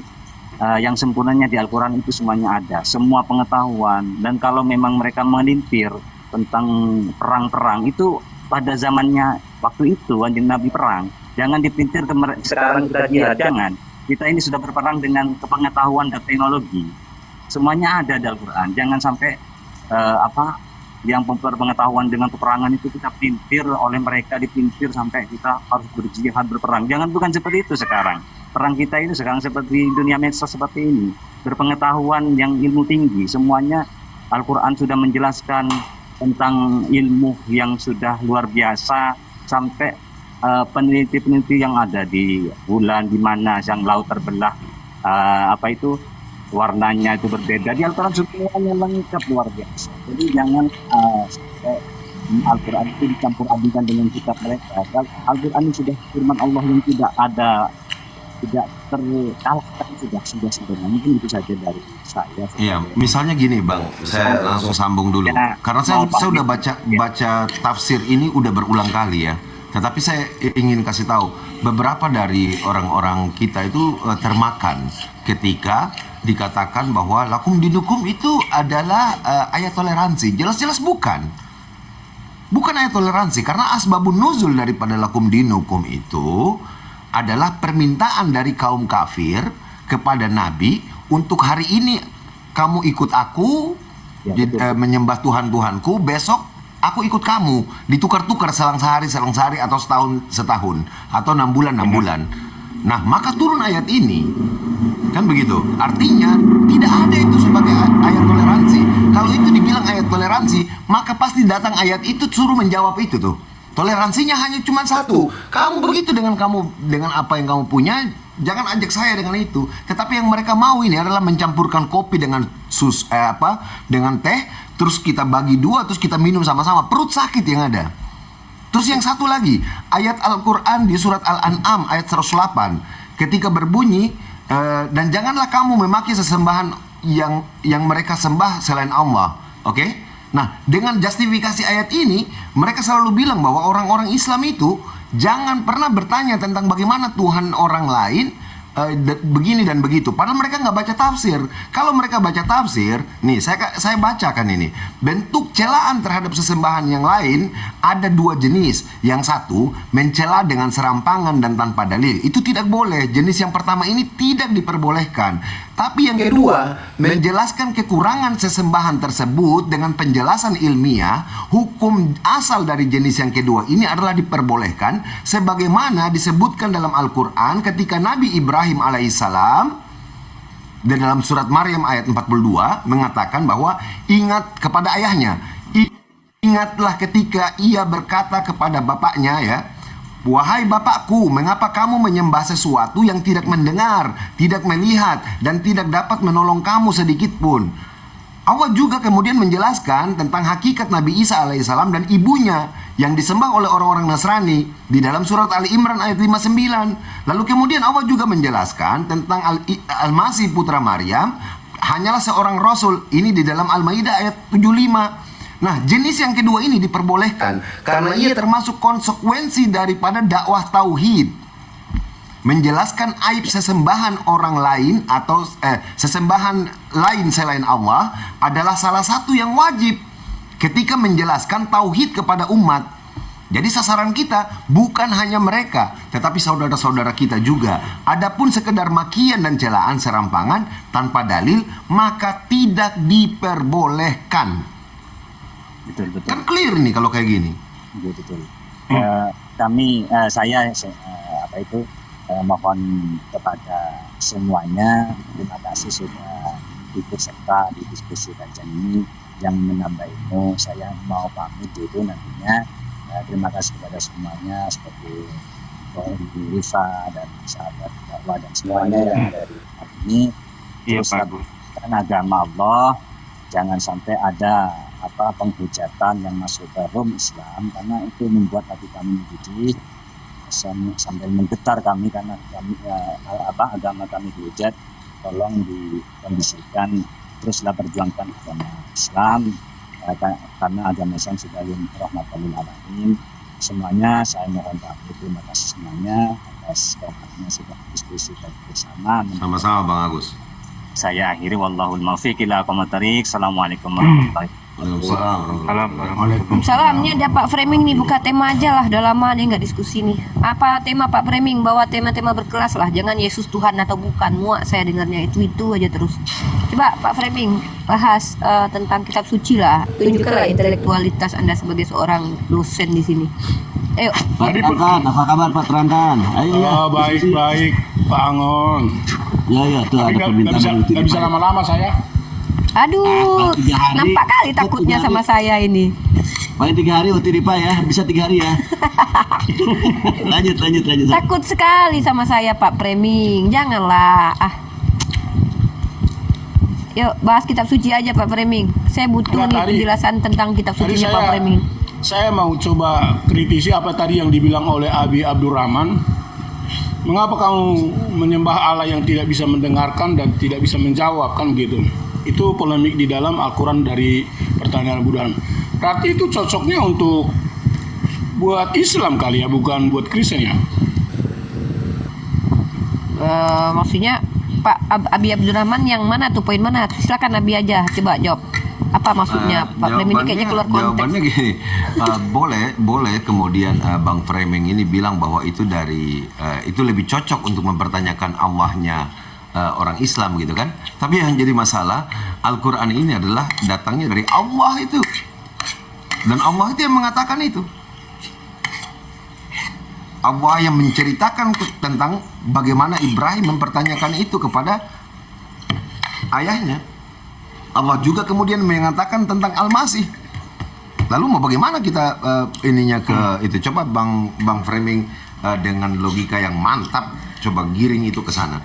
yang sempurnanya di Al-Quran itu semuanya ada, semua pengetahuan. Dan kalau memang mereka melintir tentang perang-perang itu pada zamannya waktu itu Kanjeng Nabi perang, jangan dipintir sekarang kita lihat, jangan. Kita ini sudah berperang dengan kepengetahuan dan teknologi, semuanya ada di Al-Quran. Jangan sampai yang pengetahuan dengan peperangan itu kita pintir oleh mereka, dipintir sampai kita harus berjihad berperang. Jangan, bukan seperti itu sekarang. Perang kita ini sekarang seperti dunia medsos seperti ini, berpengetahuan yang ilmu tinggi, semuanya Al-Quran sudah menjelaskan tentang ilmu yang sudah luar biasa, sampai peneliti-peneliti yang ada di bulan, di mana yang laut terbelah, warnanya itu berbeda, di Al-Quran semuanya lengkap, luar biasa. Jadi jangan Al-Quran itu dicampur adukan dengan kitab mereka. Al-Quran ini sudah firman Allah yang tidak terkalahkan, sudah sempurna. Mungkin itu saja dari saya. Iya, misalnya gini Bang, saya langsung sambung dulu. Karena saya udah baca tafsir ini udah berulang kali ya. Tetapi saya ingin kasih tahu, beberapa dari orang-orang kita itu termakan ketika dikatakan bahwa lakum dinukum itu adalah ayat toleransi. Jelas-jelas bukan. Bukan ayat toleransi, karena asbabun nuzul daripada lakum dinukum itu adalah permintaan dari kaum kafir kepada Nabi untuk hari ini kamu ikut aku menyembah Tuhan-Tuhanku, besok aku ikut kamu, ditukar-tukar selang sehari atau setahun atau 6 bulan. Nah, maka turun ayat ini. Kan begitu. Artinya tidak ada itu sebagai ayat toleransi. Kalau itu dibilang ayat toleransi, maka pasti datang ayat itu suruh menjawab itu tuh. Toleransinya hanya cuma satu. Kamu begitu dengan apa yang kamu punya, jangan ajak saya dengan itu. Tetapi yang mereka mau ini adalah mencampurkan kopi dengan dengan teh, terus kita bagi dua, terus kita minum sama-sama. Perut sakit yang ada. Terus yang satu lagi, ayat Al-Quran di surat Al-An'am ayat 108, ketika berbunyi, dan janganlah kamu memaki sesembahan yang mereka sembah selain Allah. Oke? Nah, dengan justifikasi ayat ini, mereka selalu bilang bahwa orang-orang Islam itu jangan pernah bertanya tentang bagaimana Tuhan orang lain begini dan begitu. Padahal mereka nggak baca tafsir. Kalau mereka baca tafsir, nih saya bacakan ini. Bentuk celaan terhadap sesembahan yang lain ada dua jenis. Yang satu, mencela dengan serampangan dan tanpa dalil. Itu tidak boleh. Jenis yang pertama ini tidak diperbolehkan. Tapi yang kedua, menjelaskan kekurangan sesembahan tersebut dengan penjelasan ilmiah, hukum asal dari jenis yang kedua ini adalah diperbolehkan sebagaimana disebutkan dalam Al-Quran ketika Nabi Ibrahim alaihissalam dan dalam surat Maryam ayat 42 mengatakan bahwa ingat kepada ayahnya, ingatlah ketika ia berkata kepada bapaknya ya, wahai bapakku, mengapa kamu menyembah sesuatu yang tidak mendengar, tidak melihat, dan tidak dapat menolong kamu sedikit pun? Allah juga kemudian menjelaskan tentang hakikat Nabi Isa alaihissalam dan ibunya yang disembah oleh orang-orang Nasrani di dalam surat Ali Imran ayat 59. Lalu kemudian Allah juga menjelaskan tentang Al-Masih putra Maryam hanyalah seorang rasul. Ini di dalam Al-Maidah ayat 75. Nah, jenis yang kedua ini diperbolehkan karena ia termasuk konsekuensi daripada dakwah tauhid. Menjelaskan aib sesembahan orang lain atau sesembahan lain selain Allah adalah salah satu yang wajib ketika menjelaskan tauhid kepada umat. Jadi sasaran kita bukan hanya mereka, tetapi saudara-saudara kita juga. Adapun sekedar makian dan celaan serampangan tanpa dalil, maka tidak diperbolehkan. Betul. Kan clear nih kalau kayak gini. Betul. Saya mohon kepada semuanya, terima kasih sudah ikut serta di diskusi kajian ini yang menambah ilmu. Saya mau pamit dulu nantinya. Terima kasih kepada semuanya seperti Ibu Rifa dan sahabat Papua dan semuanya yang ada di tempat ini. Iya, Terus Pak Agus. kan agama Allah, jangan sampai ada penghujatan yang masuk ke room Islam, karena itu membuat hati kami menjadi sampai menggetar kami, karena kami agama kami dihujat. Tolong dikondisikan, teruslah perjuangkan agama Islam, karena agama Islam sudah rahmatan lil alamin. Semuanya saya mohon pamit, terima kasih semuanya atas waktunya sudah diskusi bersama. Sama-sama Bang Agus. Saya akhiri, wallahul muwaffiq ila aqwamit thoriq. Assalamualaikum warahmatullahi Waalaikumsalam. Salam, ini ada Pak Framing nih, buka tema aja lah. Udah lama nih nggak diskusi nih. Apa tema Pak Framing? Bawa tema-tema berkelas lah. Jangan Yesus Tuhan atau bukan. Muak saya dengarnya itu aja terus. Coba Pak Framing bahas tentang kitab suci lah. Tunjukkanlah intelektualitas Anda sebagai seorang dosen di sini. Ayo. Pak Trantan, apa kabar Pak Trantan? Ayo ya. Baik Pak Angon. Ya tuh Tapi ada permintaan nggak bisa lama-lama saya. Aduh, 3 hari. nampak kali takutnya sama saya ini. Paling 3 hari waktu di Pak ya, bisa 3 hari ya. lanjut. Takut sekali sama saya Pak Framing. Janganlah. Yuk bahas kitab suci aja Pak Framing. Saya butuh nih penjelasan tentang kitab sucinya Pak Framing. Saya mau coba kritisi apa tadi yang dibilang oleh Abi Abdurrahman. Mengapa kamu menyembah Allah yang tidak bisa mendengarkan dan tidak bisa menjawab, kan gitu. Itu polemik di dalam Al-Quran dari pertanyaan Buddha. Berarti itu cocoknya untuk buat Islam kali ya, bukan buat Kristen ya? Maksudnya Pak Abi Abdurrahman yang mana tuh, poin mana? Silakan Abi aja, coba jawab. Apa maksudnya Pak Framing ini kayaknya keluar konteks. Jawabannya gini, boleh kemudian Bang Framing ini bilang bahwa itu dari itu lebih cocok untuk mempertanyakan Allahnya orang Islam gitu kan. Tapi yang jadi masalah, Al-Quran ini adalah datangnya dari Allah itu, dan Allah itu yang mengatakan itu. Allah yang menceritakan tentang bagaimana Ibrahim mempertanyakan itu kepada ayahnya. Allah juga kemudian mengatakan tentang Al-Masih. Lalu mau bagaimana kita ininya ke itu? Coba Bang Framing dengan logika yang mantap, coba giring itu ke sana.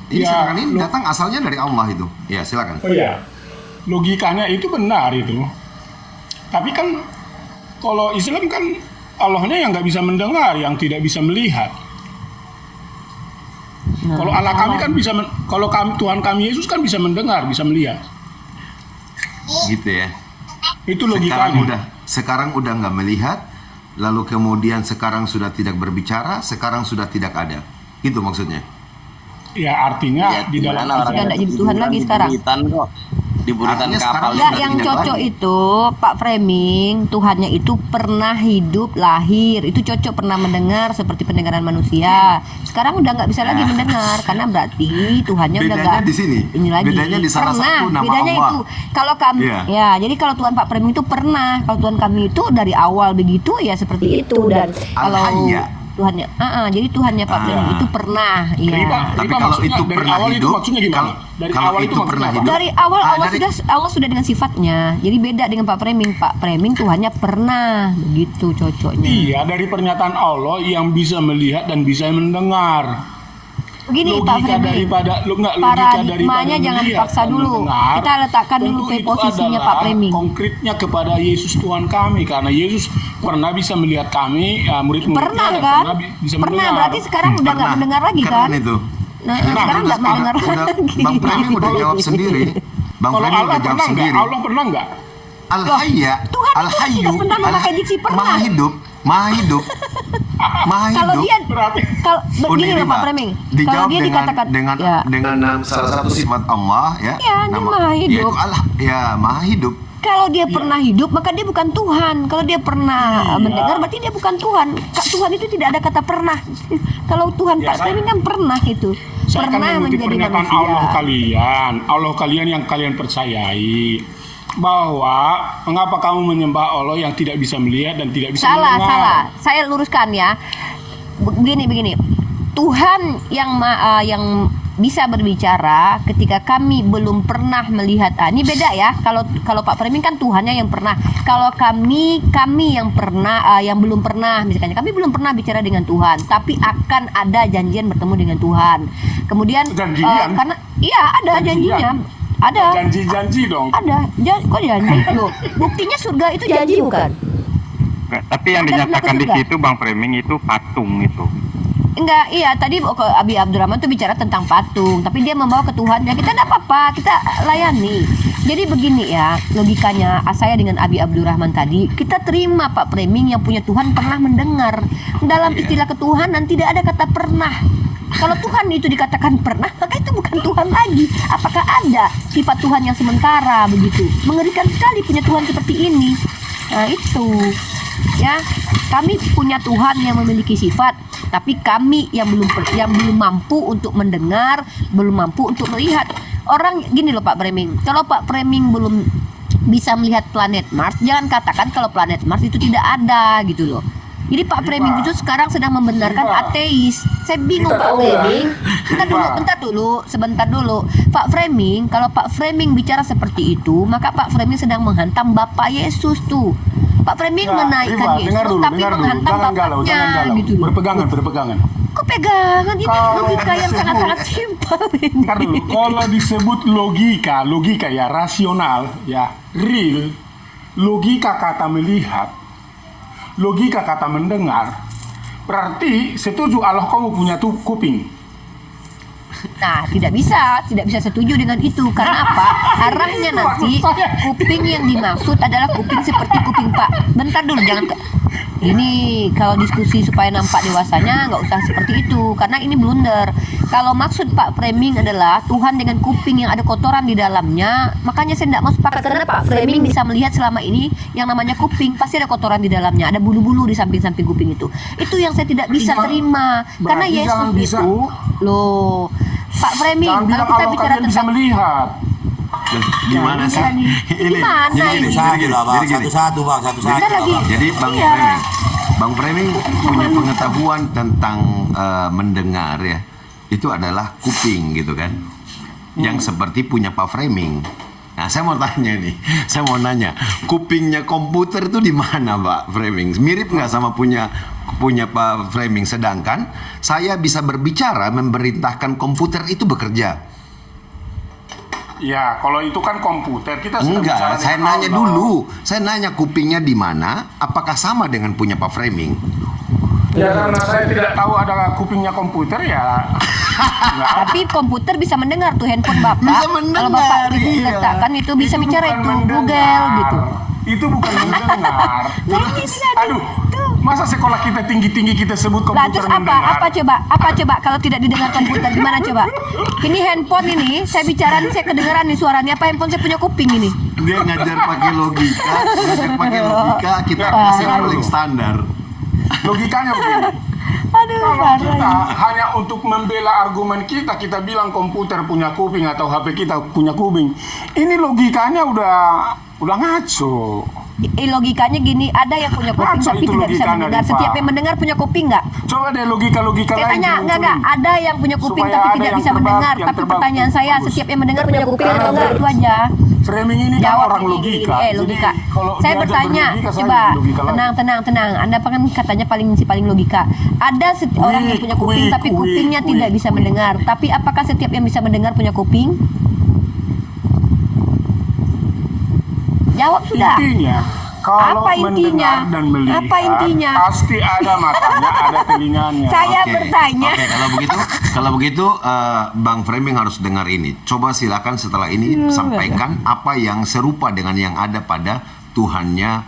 Ini silakan, ini datang asalnya dari Allah itu. Ya silakan. Oh iya, logikanya itu benar itu. Tapi kan kalau Islam kan Allahnya yang nggak bisa mendengar, yang tidak bisa melihat. Kalau Allah kami kan bisa, kalau Tuhan kami Yesus kan bisa mendengar, bisa melihat. Gitu ya. Itu logikanya. Sekarang udah nggak melihat, lalu kemudian sekarang sudah tidak berbicara, sekarang sudah tidak ada. Itu maksudnya. Ya artinya di dalam sudah tidak jadi Tuhan lagi sekarang. Diburitan kapal. Enggak, yang cocok itu Pak Framing, Tuhannya itu pernah hidup, lahir, itu cocok, pernah mendengar seperti pendengaran manusia. Sekarang udah nggak bisa lagi mendengar, karena berarti Tuhannya udah nggak di sini. Ini lagi. Bedanya di salah satu nama bedanya Allah. itu kalau kami ya, jadi kalau Tuhan Pak Framing itu pernah, kalau Tuhan kami itu dari awal begitu ya seperti itu, dan kalau Tuhannya, jadi Tuhannya Pak Framing itu pernah, ya. Tapi kalau itu pernah awal hidup, itu maksudnya gimana? Kalau itu pernah hidup, dari awal Allah sudah dengan sifatnya. Jadi beda dengan Pak Framing. Pak Framing Tuhannya pernah, begitu cocoknya. Iya, dari pernyataan Allah yang bisa melihat dan bisa mendengar. Begini logika Pak Framing, paradigmanya jangan dipaksa dulu. Kita letakkan dulu ke posisinya Pak Framing. Konkretnya kepada Yesus Tuhan kami, karena Yesus pernah bisa melihat kami, murid-muridnya pernah kan? Bisa pernah mendengar. Berarti sekarang udah nggak mendengar lagi kan? Itu. Nah, sekarang nggak mendengar lagi. Bang Framing udah jawab sendiri. Bang Framing udah jawab sendiri. Allah pernah nggak? Al-Hayya, Al-Hayyu, Maha hidup, Maha hidup. Kalau dia, kalau begini loh Pak Framing, kalau dia dikatakan dengan salah satu sifat Allah ya, dia Maha hidup. Maha hidup. Kalau dia pernah hidup, maka dia bukan Tuhan. Kalau dia pernah mendengar, berarti dia bukan Tuhan. Tuhan itu tidak ada kata pernah. Kalau Tuhan Pak Framing kan pernah itu. Saya pernah kan menjadi manusia. Allah kalian yang kalian percayai. Bahwa mengapa kamu menyembah Allah yang tidak bisa melihat dan tidak bisa mendengar? Salah. Saya luruskan ya. Begini. Tuhan yang bisa berbicara ketika kami belum pernah melihat. Ini beda ya. Kalau Pak Framing kan Tuhannya yang pernah. Kalau kami yang pernah, yang belum pernah, misalnya kami belum pernah bicara dengan Tuhan, tapi akan ada janjian bertemu dengan Tuhan. Kemudian karena iya ada janjinya. Ada. Janji-janji dong. Ada. Kok janji loh? Buktinya surga itu janji bukan? Tapi yang dinyatakan di situ Bang Framing itu patung itu. Enggak, iya tadi Abi Abdurrahman tuh bicara tentang patung, tapi dia membawa ke Tuhan. Ya kita enggak apa-apa, kita layani. Jadi begini ya, logikanya saya dengan Abi Abdurrahman tadi, kita terima Pak Framing yang punya Tuhan pernah mendengar. Dalam istilah ketuhanan tidak ada kata pernah. Kalau Tuhan itu dikatakan pernah, maka itu bukan Tuhan lagi. Apakah ada sifat Tuhan yang sementara begitu? Mengerikan sekali punya Tuhan seperti ini. Nah itu, ya kami punya Tuhan yang memiliki sifat, tapi kami yang belum mampu untuk mendengar, belum mampu untuk melihat. Orang gini loh Pak Framing, kalau Pak Framing belum bisa melihat planet Mars, jangan katakan kalau planet Mars itu tidak ada gitu loh. Jadi Pak Framing itu sekarang sedang membenarkan ateis. Saya bingung Pak Framing. Sebentar dulu. Pak Framing, kalau Pak Framing bicara seperti itu, maka Pak Framing sedang menghantam Bapak Yesus tuh. Pak Framing menaikkan Yesus tapi menghantam bapaknya gitu loh. Berpegangan. Kok pegangan? Ini logika yang sangat-sangat simpel ini. Kalau disebut logika ya rasional, ya real, logika kata melihat, logika kata mendengar, berarti setuju Allah kamu punya kuping. Nah, tidak bisa setuju dengan itu. Karena apa? Arahnya nanti kuping yang dimaksud adalah kuping seperti kuping Pak. Bentar dulu, jangan ini kalau diskusi supaya nampak dewasanya nggak usah seperti itu, karena ini blunder. Kalau maksud Pak Framing adalah Tuhan dengan kuping yang ada kotoran di dalamnya, makanya saya tidak mau sepakat karena Pak Framing bisa melihat selama ini yang namanya kuping pasti ada kotoran di dalamnya, ada bulu-bulu di samping-samping kuping itu. Itu yang saya tidak bisa terima. Karena Yesus itu loh, Pak Framing, kalau kita bicara tentang bisa melihat. Gimana sih? Ini satu-satu bang. Jadi Bang Framing punya pengetahuan tentang mendengar ya. Itu adalah kuping gitu kan. Yang seperti punya Pak Framing. Nah, saya mau tanya nih. Saya mau nanya, kupingnya komputer itu di mana Pak Framing? Mirip nggak sama punya Pak Framing? Sedangkan saya bisa berbicara, memerintahkan komputer itu bekerja. Ya, kalau itu kan komputer, kita sudah enggak, saya nanya dulu. Saya nanya kupingnya di mana, apakah sama dengan punya Pak Framing? Ya, karena saya tidak tahu ada kupingnya komputer ya. Tapi komputer bisa mendengar tuh handphone Bapak. Bisa mendengar, kalau Bapak letakkan itu bisa bicara itu Google gitu. Itu bukan mendengar. Aduh, masa sekolah kita tinggi-tinggi kita sebut komputer mendengar? Apa coba kalau tidak didengar komputer gimana coba? Ini handphone ini, saya bicara nih saya kedengeran nih suaranya, apa handphone saya punya kuping ini? Dia ngajar pakai logika, kita kasih paling standar. Logikanya begini. Kalau kita hanya untuk membela argumen kita bilang komputer punya kuping atau HP kita punya kuping. Ini logikanya udah ngaco. Logikanya gini, ada yang punya kuping ngaco tapi tidak bisa mendengar. Setiap yang mendengar punya kuping nggak? Coba deh logika-logika lain. Saya tanya, enggak. Ada yang punya kuping tapi tidak bisa mendengar. Tapi pertanyaan saya, setiap yang mendengar punya kuping atau enggak? Itu aja. Framing ini kan orang logika. Logika. Saya bertanya, coba tenang. Anda kan katanya paling logika. Ada orang yang punya kuping tapi kupingnya tidak bisa mendengar. Tapi apakah setiap yang bisa mendengar punya kuping? Jawab sudah. Intinya, kalau apa intinya? Dan melihat, apa intinya? Pasti ada matanya, ada telinganya. Saya bertanya. Oke, kalau begitu Bang Framing harus dengar ini. Coba silakan setelah ini sampaikan apa yang serupa dengan yang ada pada Tuhannya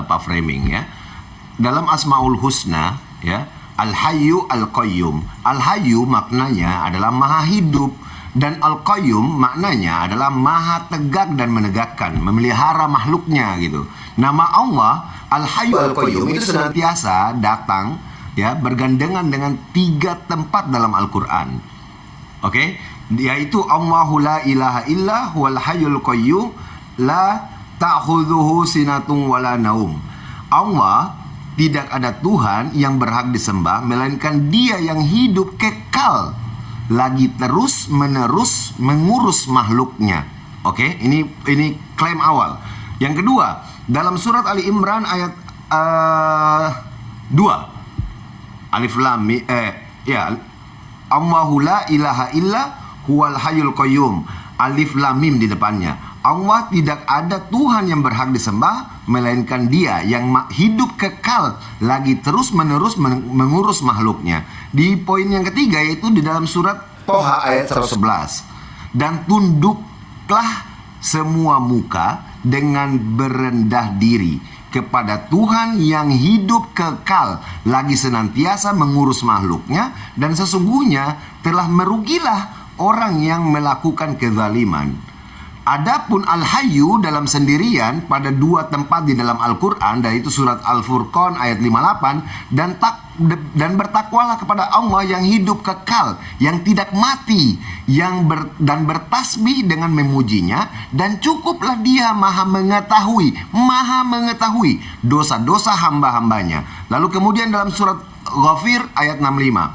Pak Framing ya. Dalam Asmaul Husna ya, Al-Hayyu Al-Qayyum. Al-Hayyu maknanya adalah maha hidup. Dan Al-Qayyum maknanya adalah maha tegak dan menegakkan, memelihara makhluknya gitu. Nama Allah Al-Hayyu Al-Qayyum itu senantiasa datang ya bergandengan dengan 3 tempat dalam Al-Quran. Oke? Yaitu Allahu la ilaha illa huwal hayyul qayyum la ta'khudhuhu sinatun wala naum. Allah tidak ada Tuhan yang berhak disembah melainkan Dia yang hidup kekal lagi terus menerus mengurus makhluknya. Oke, ini klaim awal. Yang kedua, dalam surat Ali Imran ayat 2, Alif Lam Mim, Allahu la ilaha illa huwal hayyul qayyum. Alif Lam Mim di depannya. Allah tidak ada Tuhan yang berhak disembah melainkan Dia yang hidup kekal lagi terus menerus mengurus makhluknya. Di poin yang ketiga yaitu di dalam surat Toha ayat 111. Dan tunduklah semua muka dengan berendah diri kepada Tuhan yang hidup kekal lagi senantiasa mengurus makhluknya, dan sesungguhnya telah merugilah orang yang melakukan kezaliman. Adapun Al-Hayyu dalam sendirian pada 2 tempat di dalam Al-Quran, dan itu surat Al-Furqan ayat 58, dan bertakwalah kepada Allah yang hidup kekal, yang tidak mati, dan bertasbih dengan memujinya, dan cukuplah Dia maha mengetahui dosa-dosa hamba-hambanya. Lalu kemudian dalam surat Ghafir ayat 65,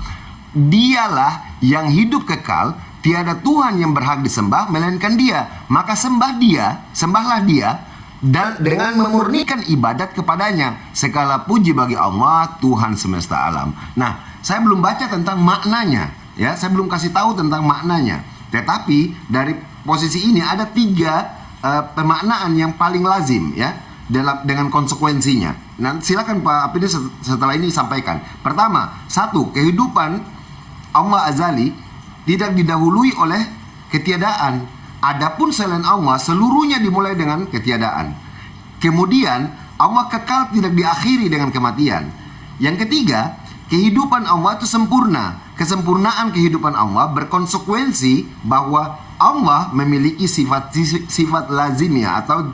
Dialah yang hidup kekal, tiada Tuhan yang berhak disembah melainkan Dia, maka sembahlah Dia dan dengan memurnikan ibadat kepadanya. Segala puji bagi Allah, Tuhan semesta alam. Nah, saya belum baca tentang maknanya, ya, saya belum kasih tahu tentang maknanya. Tetapi dari posisi ini ada 3 pemaknaan yang paling lazim, ya, dengan konsekuensinya. Nah, silakan Pak Apide setelah ini sampaikan. Pertama, 1, kehidupan Allah azali tidak didahului oleh ketiadaan. Adapun selain Allah, seluruhnya dimulai dengan ketiadaan. Kemudian, Allah kekal tidak diakhiri dengan kematian. Yang ketiga, kehidupan Allah itu sempurna. Kesempurnaan kehidupan Allah berkonsekuensi bahwa Allah memiliki sifat lazimiyah atau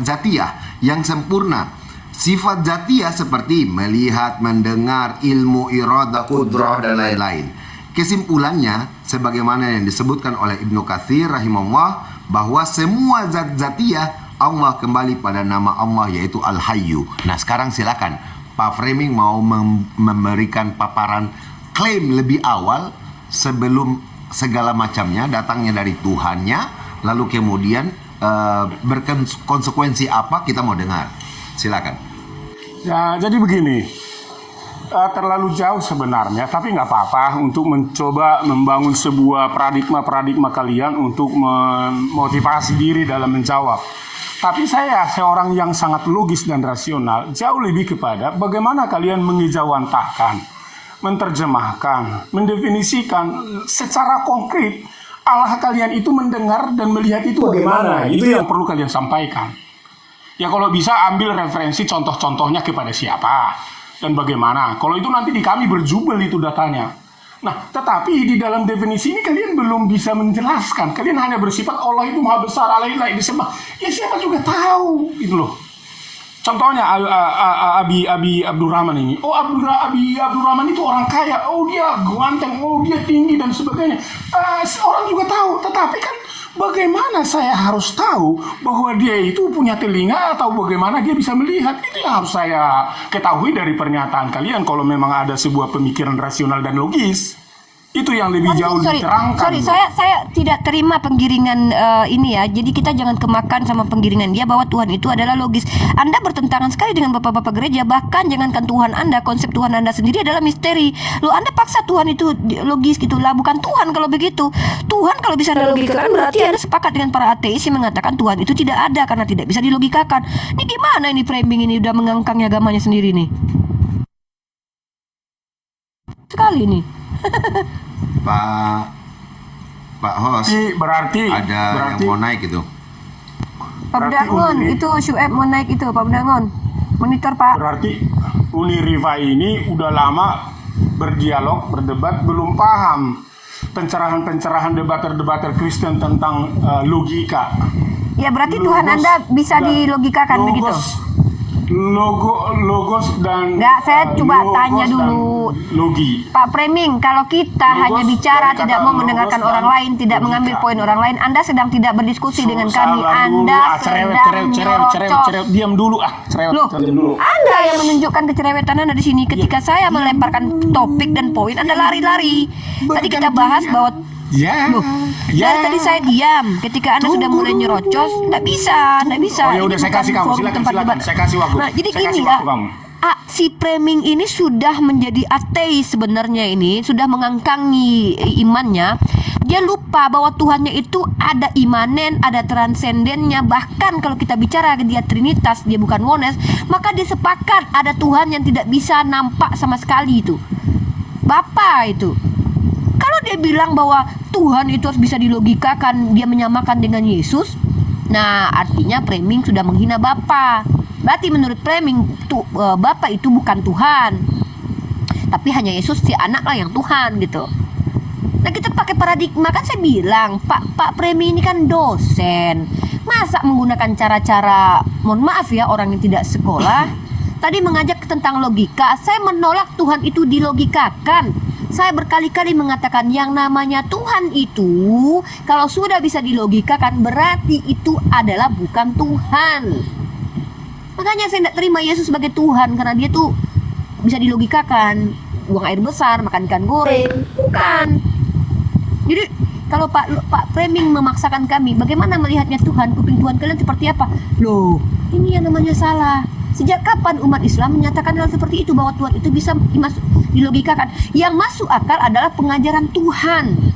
zatiyah yang sempurna. Sifat zatiyah seperti melihat, mendengar, ilmu, iradah, qudrah, dan lain-lain. Kesimpulannya, sebagaimana yang disebutkan oleh Ibnu Katsir rahimahullah, bahwa semua zat zatiyah Allah kembali pada nama Allah yaitu Al-Hayyu. Nah, sekarang silakan Pak Framing mau memberikan paparan klaim lebih awal sebelum segala macamnya datangnya dari Tuhannya, lalu kemudian berkonsekuensi apa kita mau dengar. Silakan. Ya, jadi begini. Terlalu jauh sebenarnya, tapi nggak apa-apa untuk mencoba membangun sebuah paradigma kalian untuk memotivasi diri dalam menjawab. Tapi saya seorang yang sangat logis dan rasional, jauh lebih kepada bagaimana kalian mengejawantahkan, menerjemahkan, mendefinisikan secara konkret Allah kalian itu mendengar dan melihat itu bagaimana. Itu yang perlu kalian sampaikan. Ya kalau bisa ambil referensi contoh-contohnya kepada siapa dan bagaimana. Kalau itu nanti di kami berjubel itu datanya. Nah, tetapi di dalam definisi ini kalian belum bisa menjelaskan. Kalian hanya bersifat Allah itu maha besar, Allah itu layak disembah. Ya siapa juga tahu, gitu loh. Contohnya Abi Abdurrahman ini. Oh, Abi Abdurrahman itu orang kaya. Oh, dia ganteng. Oh, dia tinggi dan sebagainya. Orang juga tahu. Tetapi kan bagaimana saya harus tahu bahwa dia itu punya telinga atau bagaimana dia bisa melihat? Itu yang harus saya ketahui dari pernyataan kalian. Kalau memang ada sebuah pemikiran rasional dan logis, itu yang lebih jauh diterangkan. Saya tidak terima penggiringan ini ya. Jadi kita jangan kemakan sama penggiringan dia bahwa Tuhan itu adalah logis. Anda bertentangan sekali dengan bapak-bapak gereja. Bahkan jangankan Tuhan Anda, konsep Tuhan Anda sendiri adalah misteri. Loh, Anda paksa Tuhan itu logis gitu lah. Bukan Tuhan kalau begitu. Tuhan kalau bisa dilogikakan berarti Anda sepakat dengan para ateis yang mengatakan Tuhan itu tidak ada karena tidak bisa dilogikakan. Ini gimana ini framing ini udah mengangkangnya agamanya sendiri nih. Sekali nih. Pak Hos, berarti yang mau naik itu. Pak Budangon, itu Syueb mau naik itu, Pak Budangon. Monitor, Pak. Berarti Uniriva ini udah lama berdialog, berdebat, belum paham pencerahan-pencerahan debater-debater Kristen tentang logika. Ya, berarti Tuhan Anda bisa dilogikakan begitu. logos dan Enggak, saya coba logos tanya dan dulu. logi. Pak Framing, kalau kita Logos hanya bicara dan tidak kata mau mendengarkan logos orang dan lain, tidak mengambil logika. poin orang lain, Anda sedang tidak berdiskusi dengan kami. Sabar dulu. Anda cerewet, sedang cerewet. Diam dulu cerewet. Loh, Diam dulu. Anda yang menunjukkan kecerewetan Anda di sini. Ketika saya melemparkan topik dan poin, Anda lari-lari. Tadi kita bahas bahwa Ya. dari tadi saya diam. Ketika Anda sudah mulai nyerocos, nggak bisa. Oh ya udah, Ini saya bukan kasih kamu. forum Silakan, tempat silakan. debat. Saya kasih waktu. Nah, jadi Saya gini kasih ya. waktu kamu. Si Framing ini sudah menjadi ateis sebenarnya, ini sudah mengangkangi imannya. Dia lupa bahwa Tuhannya itu ada imanen, ada transendennya. Bahkan kalau kita bicara dia Trinitas, dia bukan oneness, maka dia sepakat ada Tuhan yang tidak bisa nampak sama sekali itu. Bapa itu. Kalau dia bilang bahwa Tuhan itu harus bisa dilogikakan, dia menyamakan dengan Yesus, nah artinya Framing sudah menghina Bapa. Berarti menurut Framing Bapa itu bukan Tuhan, tapi hanya Yesus si anak lah yang Tuhan gitu. Nah kita pakai paradigma, kan saya bilang Pak Framing ini kan dosen, masa menggunakan cara-cara, mohon maaf ya, orang yang tidak sekolah. Tadi mengajak tentang logika, saya menolak Tuhan itu dilogikakan. Saya berkali-kali mengatakan yang namanya Tuhan itu kalau sudah bisa dilogikakan berarti itu adalah bukan Tuhan. Makanya saya tidak terima Yesus sebagai Tuhan karena dia tuh bisa dilogikakan, buang air besar, makan ikan goreng, bukan. Jadi kalau Pak Framing memaksakan kami, bagaimana melihatnya Tuhan? Kuping Tuhan kalian seperti apa? Loh, ini yang namanya salah. Sejak kapan umat Islam menyatakan hal seperti itu, bahwa Tuhan itu bisa dilogikakan? Yang masuk akal adalah pengajaran Tuhan.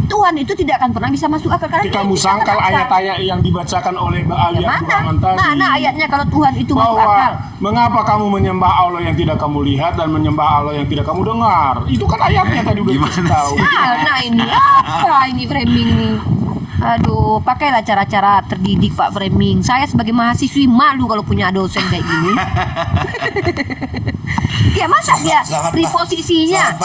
Tuhan itu tidak akan pernah bisa masuk akal karena Kamu sangkal ayat-ayat yang dibacakan oleh Mbak Ali Abdurrahman tadi. Mana ayatnya kalau Tuhan itu masuk bahwa akal? mengapa kamu menyembah Allah yang tidak kamu lihat dan menyembah Allah yang tidak kamu dengar? Itu kan ayatnya tadi udah dikasih tahu. Nah ini apa ini Framing nih? Aduh, pakailah cara-cara terdidik Pak Framing. Saya sebagai mahasiswi malu kalau punya dosen kayak gini. Ya masa dia reposisinya? Selamat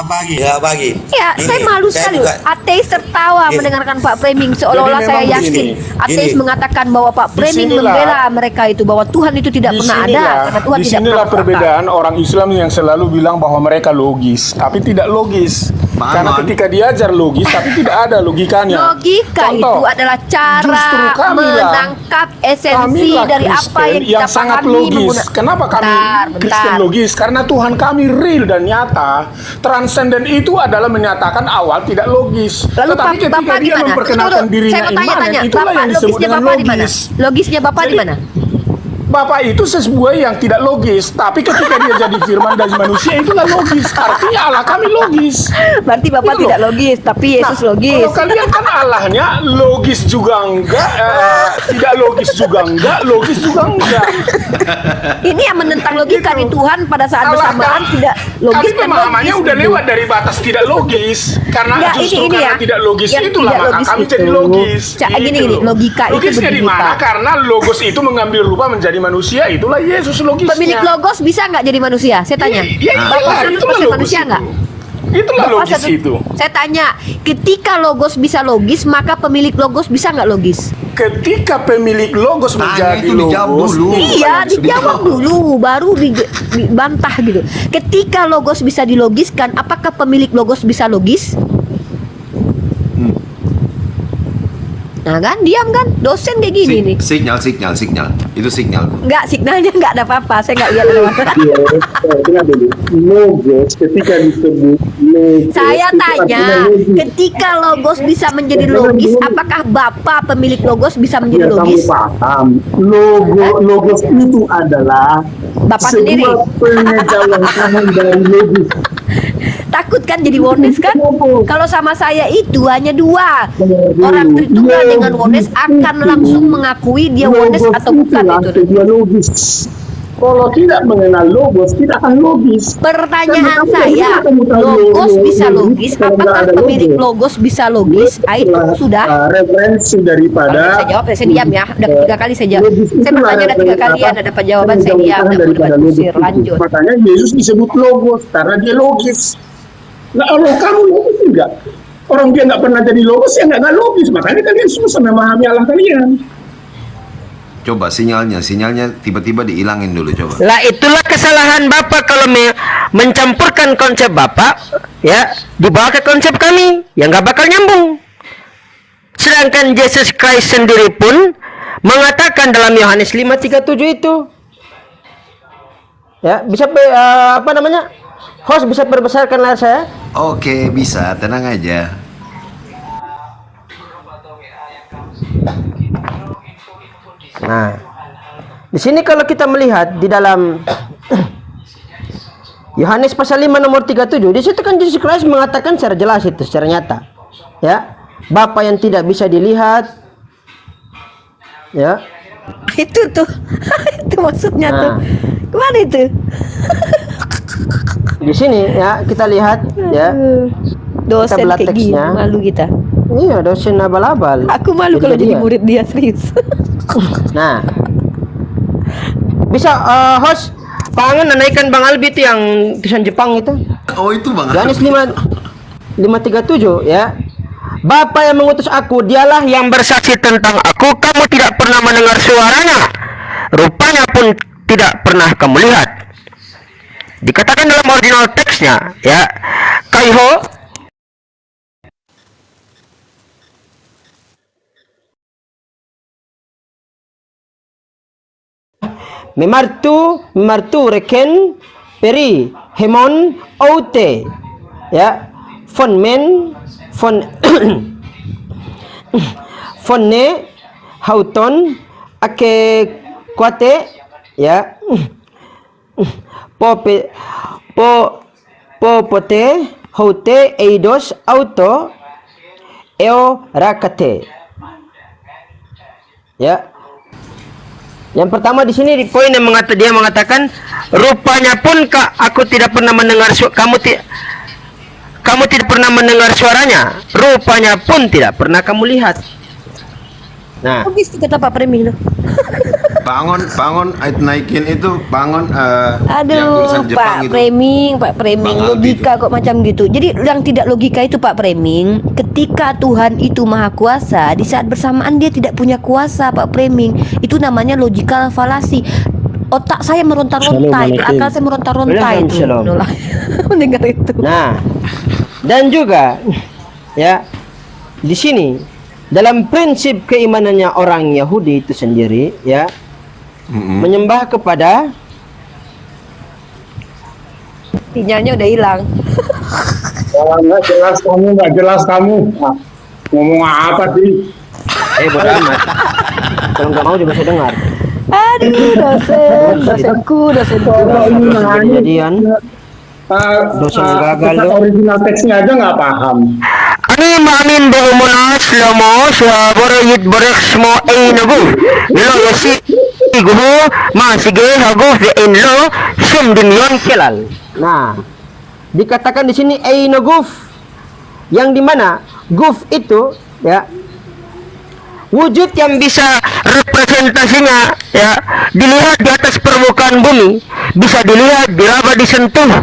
pagi. Ya pagi. Ya, saya malu sekali. Ateis tertawa mendengarkan Pak Framing seolah-olah Jadi saya memang yakin. begini. Ateis mengatakan bahwa Pak Framing membela mereka itu, bahwa Tuhan itu tidak pernah ada karena Tuhan tidak Disinilah pernah perbedaan orang Islam yang selalu bilang bahwa mereka logis, tapi tidak logis. Karena ketika diajar logis, tapi tidak ada logikanya. Logika Contoh, itu adalah cara justru kamilah- menangkap esensi kamilah dari apa Kristen yang kita sangat pahami. logis. Kenapa kami Kristen logis? Karena Tuhan kami real dan nyata. Transenden itu adalah menyatakan awal tidak logis. Lalu Tetapi ketika Bapak di dia mana? memperkenalkan Tunggu, dirinya saya mau imanen, tanya-tanya. itulah Bapak, yang disebut logisnya dengan Bapak di mana? logis. Logisnya Bapak di mana? Bapak itu sesuatu yang tidak logis, tapi ketika dia jadi firman dari manusia itulah logis. Artinya Allah kami logis. Berarti Bapak Gitu loh. tidak logis, tapi Yesus logis. Kalau kalian kan Allahnya logis juga enggak, tidak logis juga enggak, logis juga enggak. Ini yang menentang logika Gitu. di Tuhan pada saat Allah bersamaan kan- tidak logis Tapi dan pemahamannya logis udah gitu. lewat dari batas tidak logis. Karena Enggak, justru ini karena ya. tidak logis Yang itulah tidak maka logis kami itu. jadi logis. Gini, Gitu. logika itu Logisnya di begini, mana? Pak. Karena logos itu mengambil rupa menjadi manusia, itulah Yesus logisnya. Pemilik logos bisa nggak jadi manusia? Saya tanya. Iya, Bapak iyalah, 100% itulah logos manusia itu. nggak? Itulah Bapak logis itu. Saya tanya, ketika logos bisa logis, maka pemilik logos bisa nggak logis? Ketika pemilik logos menjadi itu dijawab logos, dulu. Iya, dijawab dulu, baru dibantah gitu. Ketika logos bisa dilogiskan, apakah pemilik logos bisa logis? Nah kan, diam kan? Dosen kayak gini nih. Signal. Itu signal. Enggak, signalnya enggak ada apa-apa. Saya enggak lihat ada apa-apa. Logos ketika disebut logos, Saya itu tanya, artinya logis. ketika logos bisa menjadi logis, apakah Bapak pemilik logos bisa menjadi Ya, logis? kamu paham. Logos itu adalah Bapak sendiri. sebuah pengejawantahan dari logis. Takut kan jadi oneness kan? Kalau sama saya itu hanya dua. Orang Tritunggal dengan oneness akan langsung mengakui dia oneness atau bukan itu. Dia logis. Kalau tidak mengenal logos, tidak akan logis. Pertanyaan Karena saya, kamu tahu logos bisa logis, kalau nggak apakah ada pemilik logos? logos bisa logis? Itu sudah. Referensi Kalau daripada saya jawab, saya diam ya. Udah 3 kali saya jawab. logis Saya itulah bertanya ada 3 kali, apa, Anda dapat jawaban, saya diam. penjelasan Nggak daripada mau logis diusir. itu. Lanjut. Makanya Yesus disebut logos karena dia logis. Nah, kalau kamu logis enggak? Orang dia nggak pernah jadi logos ya nggak logis. Makanya kalian susah memahami Allah kalian. Coba sinyalnya tiba-tiba dihilangin dulu coba. Lah itulah kesalahan Bapak kalau mencampurkan konsep Bapak ya dibawa ke konsep kami yang nggak bakal nyambung. Sedangkan Yesus Christ sendiri pun mengatakan dalam Yohanes 5:37 itu ya bisa apa namanya? Host bisa perbesarkan layar saya? Oke, bisa, tenang aja. Nah, di sini kalau kita melihat di dalam Yohanes pasal 5 nomor 37, di situ kan Yesus Kristus mengatakan secara jelas itu, secara nyata. Ya, Bapa yang tidak bisa dilihat. Ya. Itu tuh. Itu maksudnya tuh. Kemana itu? Di sini ya, kita lihat ya. Dosen kita kayak gini, malu kita. Iya, dosen abal-abal. Aku malu kalau jadi murid dia, serius. Nah, bisa host pangan naikkan Bang Albi itu yang tulisan Jepang itu. Oh itu Bang. Yohanes 5:37 ya. Bapa yang mengutus aku, dialah yang bersaksi tentang aku. Kamu tidak pernah mendengar suaranya, rupanya pun tidak pernah kamu lihat. Dikatakan dalam original teksnya ya, Kaiho Memartu reken peri hemon oute ya fon fonne hauton ake kuate ya pote hote eidos auto eo rakate ya. Yang pertama di sini di poin yang dia mengatakan rupanya pun aku tidak pernah mendengar kamu tidak pernah mendengar suaranya, rupanya pun tidak pernah kamu lihat. Nah, habis kata Pak Preming loh. Bangun naikin itu yang Aduh, tulisan Jepang Pak itu. Preming logika kok macam gitu. Jadi yang tidak logika itu Pak Preming, ketika Tuhan itu maha kuasa, di saat bersamaan dia tidak punya kuasa Pak Preming. Itu namanya logical fallacy. Otak saya meronta-ronta itu, akal saya meronta-ronta itu. Mendengar itu. Nah, dan juga ya di sini dalam prinsip keimanannya orang Yahudi itu sendiri ya menyembah kepada sinyalnya udah hilang. Nggak jelas kamu. Nah, ngomong apa sih? Bodo amat. Kalau nggak mau juga saya dengar. Aduh, dosenku. Kejadian. Dosen gagal loh. Original teksnya aja nggak paham. Ani maamin bumunas lamo sa borayit borek smo ay nagu. Lo yasi guho masige hago fi inlo sumdinyon kelal. Nah, dikatakan di sini ay naguf, yang dimana guf itu ya wujud yang bisa representasinya ya dilihat di atas permukaan bumi, bisa dilihat, diraba, disentuh.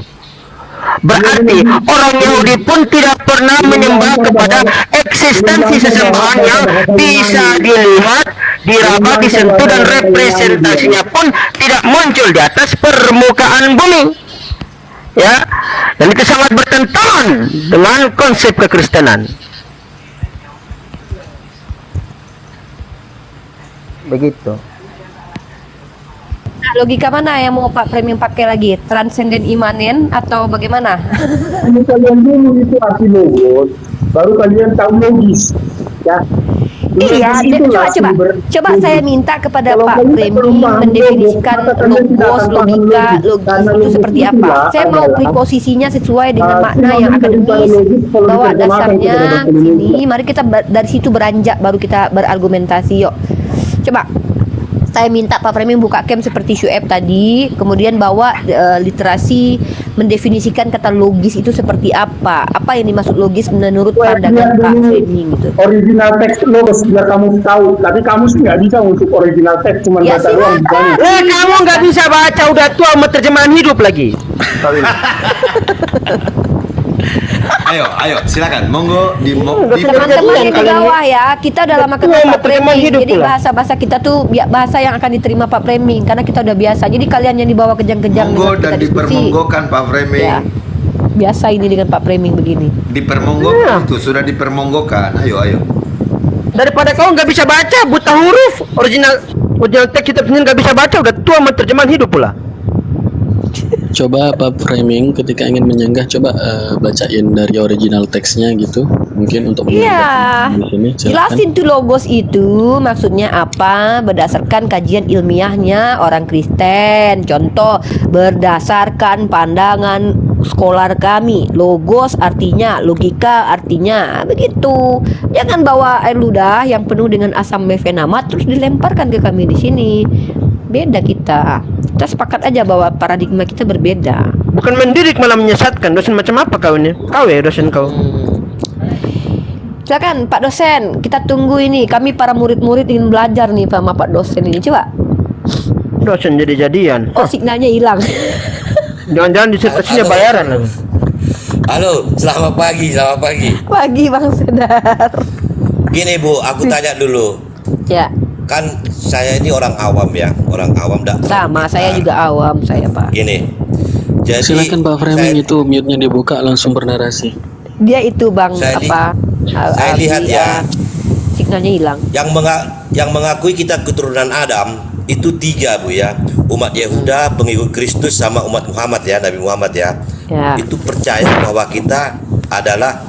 Berarti orang Yahudi pun tidak pernah menyembah kepada eksistensi sesembahan yang bisa dilihat, diraba, disentuh, dan representasinya pun tidak muncul di atas permukaan bumi. Ya, dan itu sangat bertentangan dengan konsep kekristenan. Begitu. Nah, logika mana yang mau Pak Preming pakai lagi? Transenden imanen atau bagaimana? Ini kalian dulu itu arti logos, baru kalian tahu logis, ya. Iya, coba saya minta kepada Pak Preming mendefinisikan logos, logika, logis itu seperti apa. Saya mau preposisinya sesuai dengan makna yang akademis, bahwa dasarnya sini. Mari kita dari situ beranjak, baru kita berargumentasi. Yuk, coba. Saya minta Pak Preming buka camp seperti Syueb tadi, kemudian bawa literasi mendefinisikan kata logis itu seperti apa yang dimaksud logis menurut pandangan Pak Preming gitu. Original teks logos biar kamu tahu, tapi kamu sih nggak bisa untuk original teks, cuma Ya, baca doang. Kamu nggak bisa baca, udah tua, mau terjemahan hidup lagi. Ayo, silakan. Monggo teman-teman di bawah ya, kita udah lama kenal Pak Framing. Jadi bahasa-bahasa kita tuh bahasa yang akan diterima Pak Framing karena kita udah biasa. Jadi kalian yang dibawa kejang-kejang monggo dengan dan kita diskusi. dipermonggokan Pak Framing. Ya. Biasa ini dengan Pak Framing begini. Dipermonggokan itu sudah dipermonggokan. Ayo. Daripada kau nggak bisa baca, buta huruf, original teks kitab sendiri nggak bisa baca, udah tua sama terjemahan hidup pula. Coba Pak Framing ketika ingin menyanggah coba bacain dari original teksnya gitu, mungkin untuk Iya. di sini. Silakan. Jelasin tuh logos itu maksudnya apa berdasarkan kajian ilmiahnya orang Kristen. Contoh berdasarkan pandangan skolar kami, logos artinya logika artinya begitu. Jangan bawa air ludah yang penuh dengan asam mefenamat terus dilemparkan ke kami di sini. Beda kita sepakat aja bahwa paradigma kita berbeda. Bukan mendidik malah menyesatkan. Dosen macam apa kau ini? Kau ya dosen kau. Silakan Pak dosen, kita tunggu ini. Kami para murid-murid ingin belajar nih sama Pak dosen ini. Coba. Dosen jadi-jadian. Oh, signalnya hilang. Jangan-jangan disertasinya bayaran lagi. Halo, selamat pagi. Pagi Bang Sedar. Gini Bu, aku tanya dulu. Ya. Kan saya ini orang awam ya, Sama, saya juga awam saya Pak. Gini. Jadi Silakan Pak Framing itu mute-nya dibuka langsung bernarasi. Dia itu Bang Saya Aldi, lihat ya, signalnya hilang. yang mengakui kita keturunan Adam itu 3 Bu ya. Umat Yehuda, pengikut Kristus sama umat Muhammad ya, Nabi Muhammad ya. Itu percaya bahwa kita adalah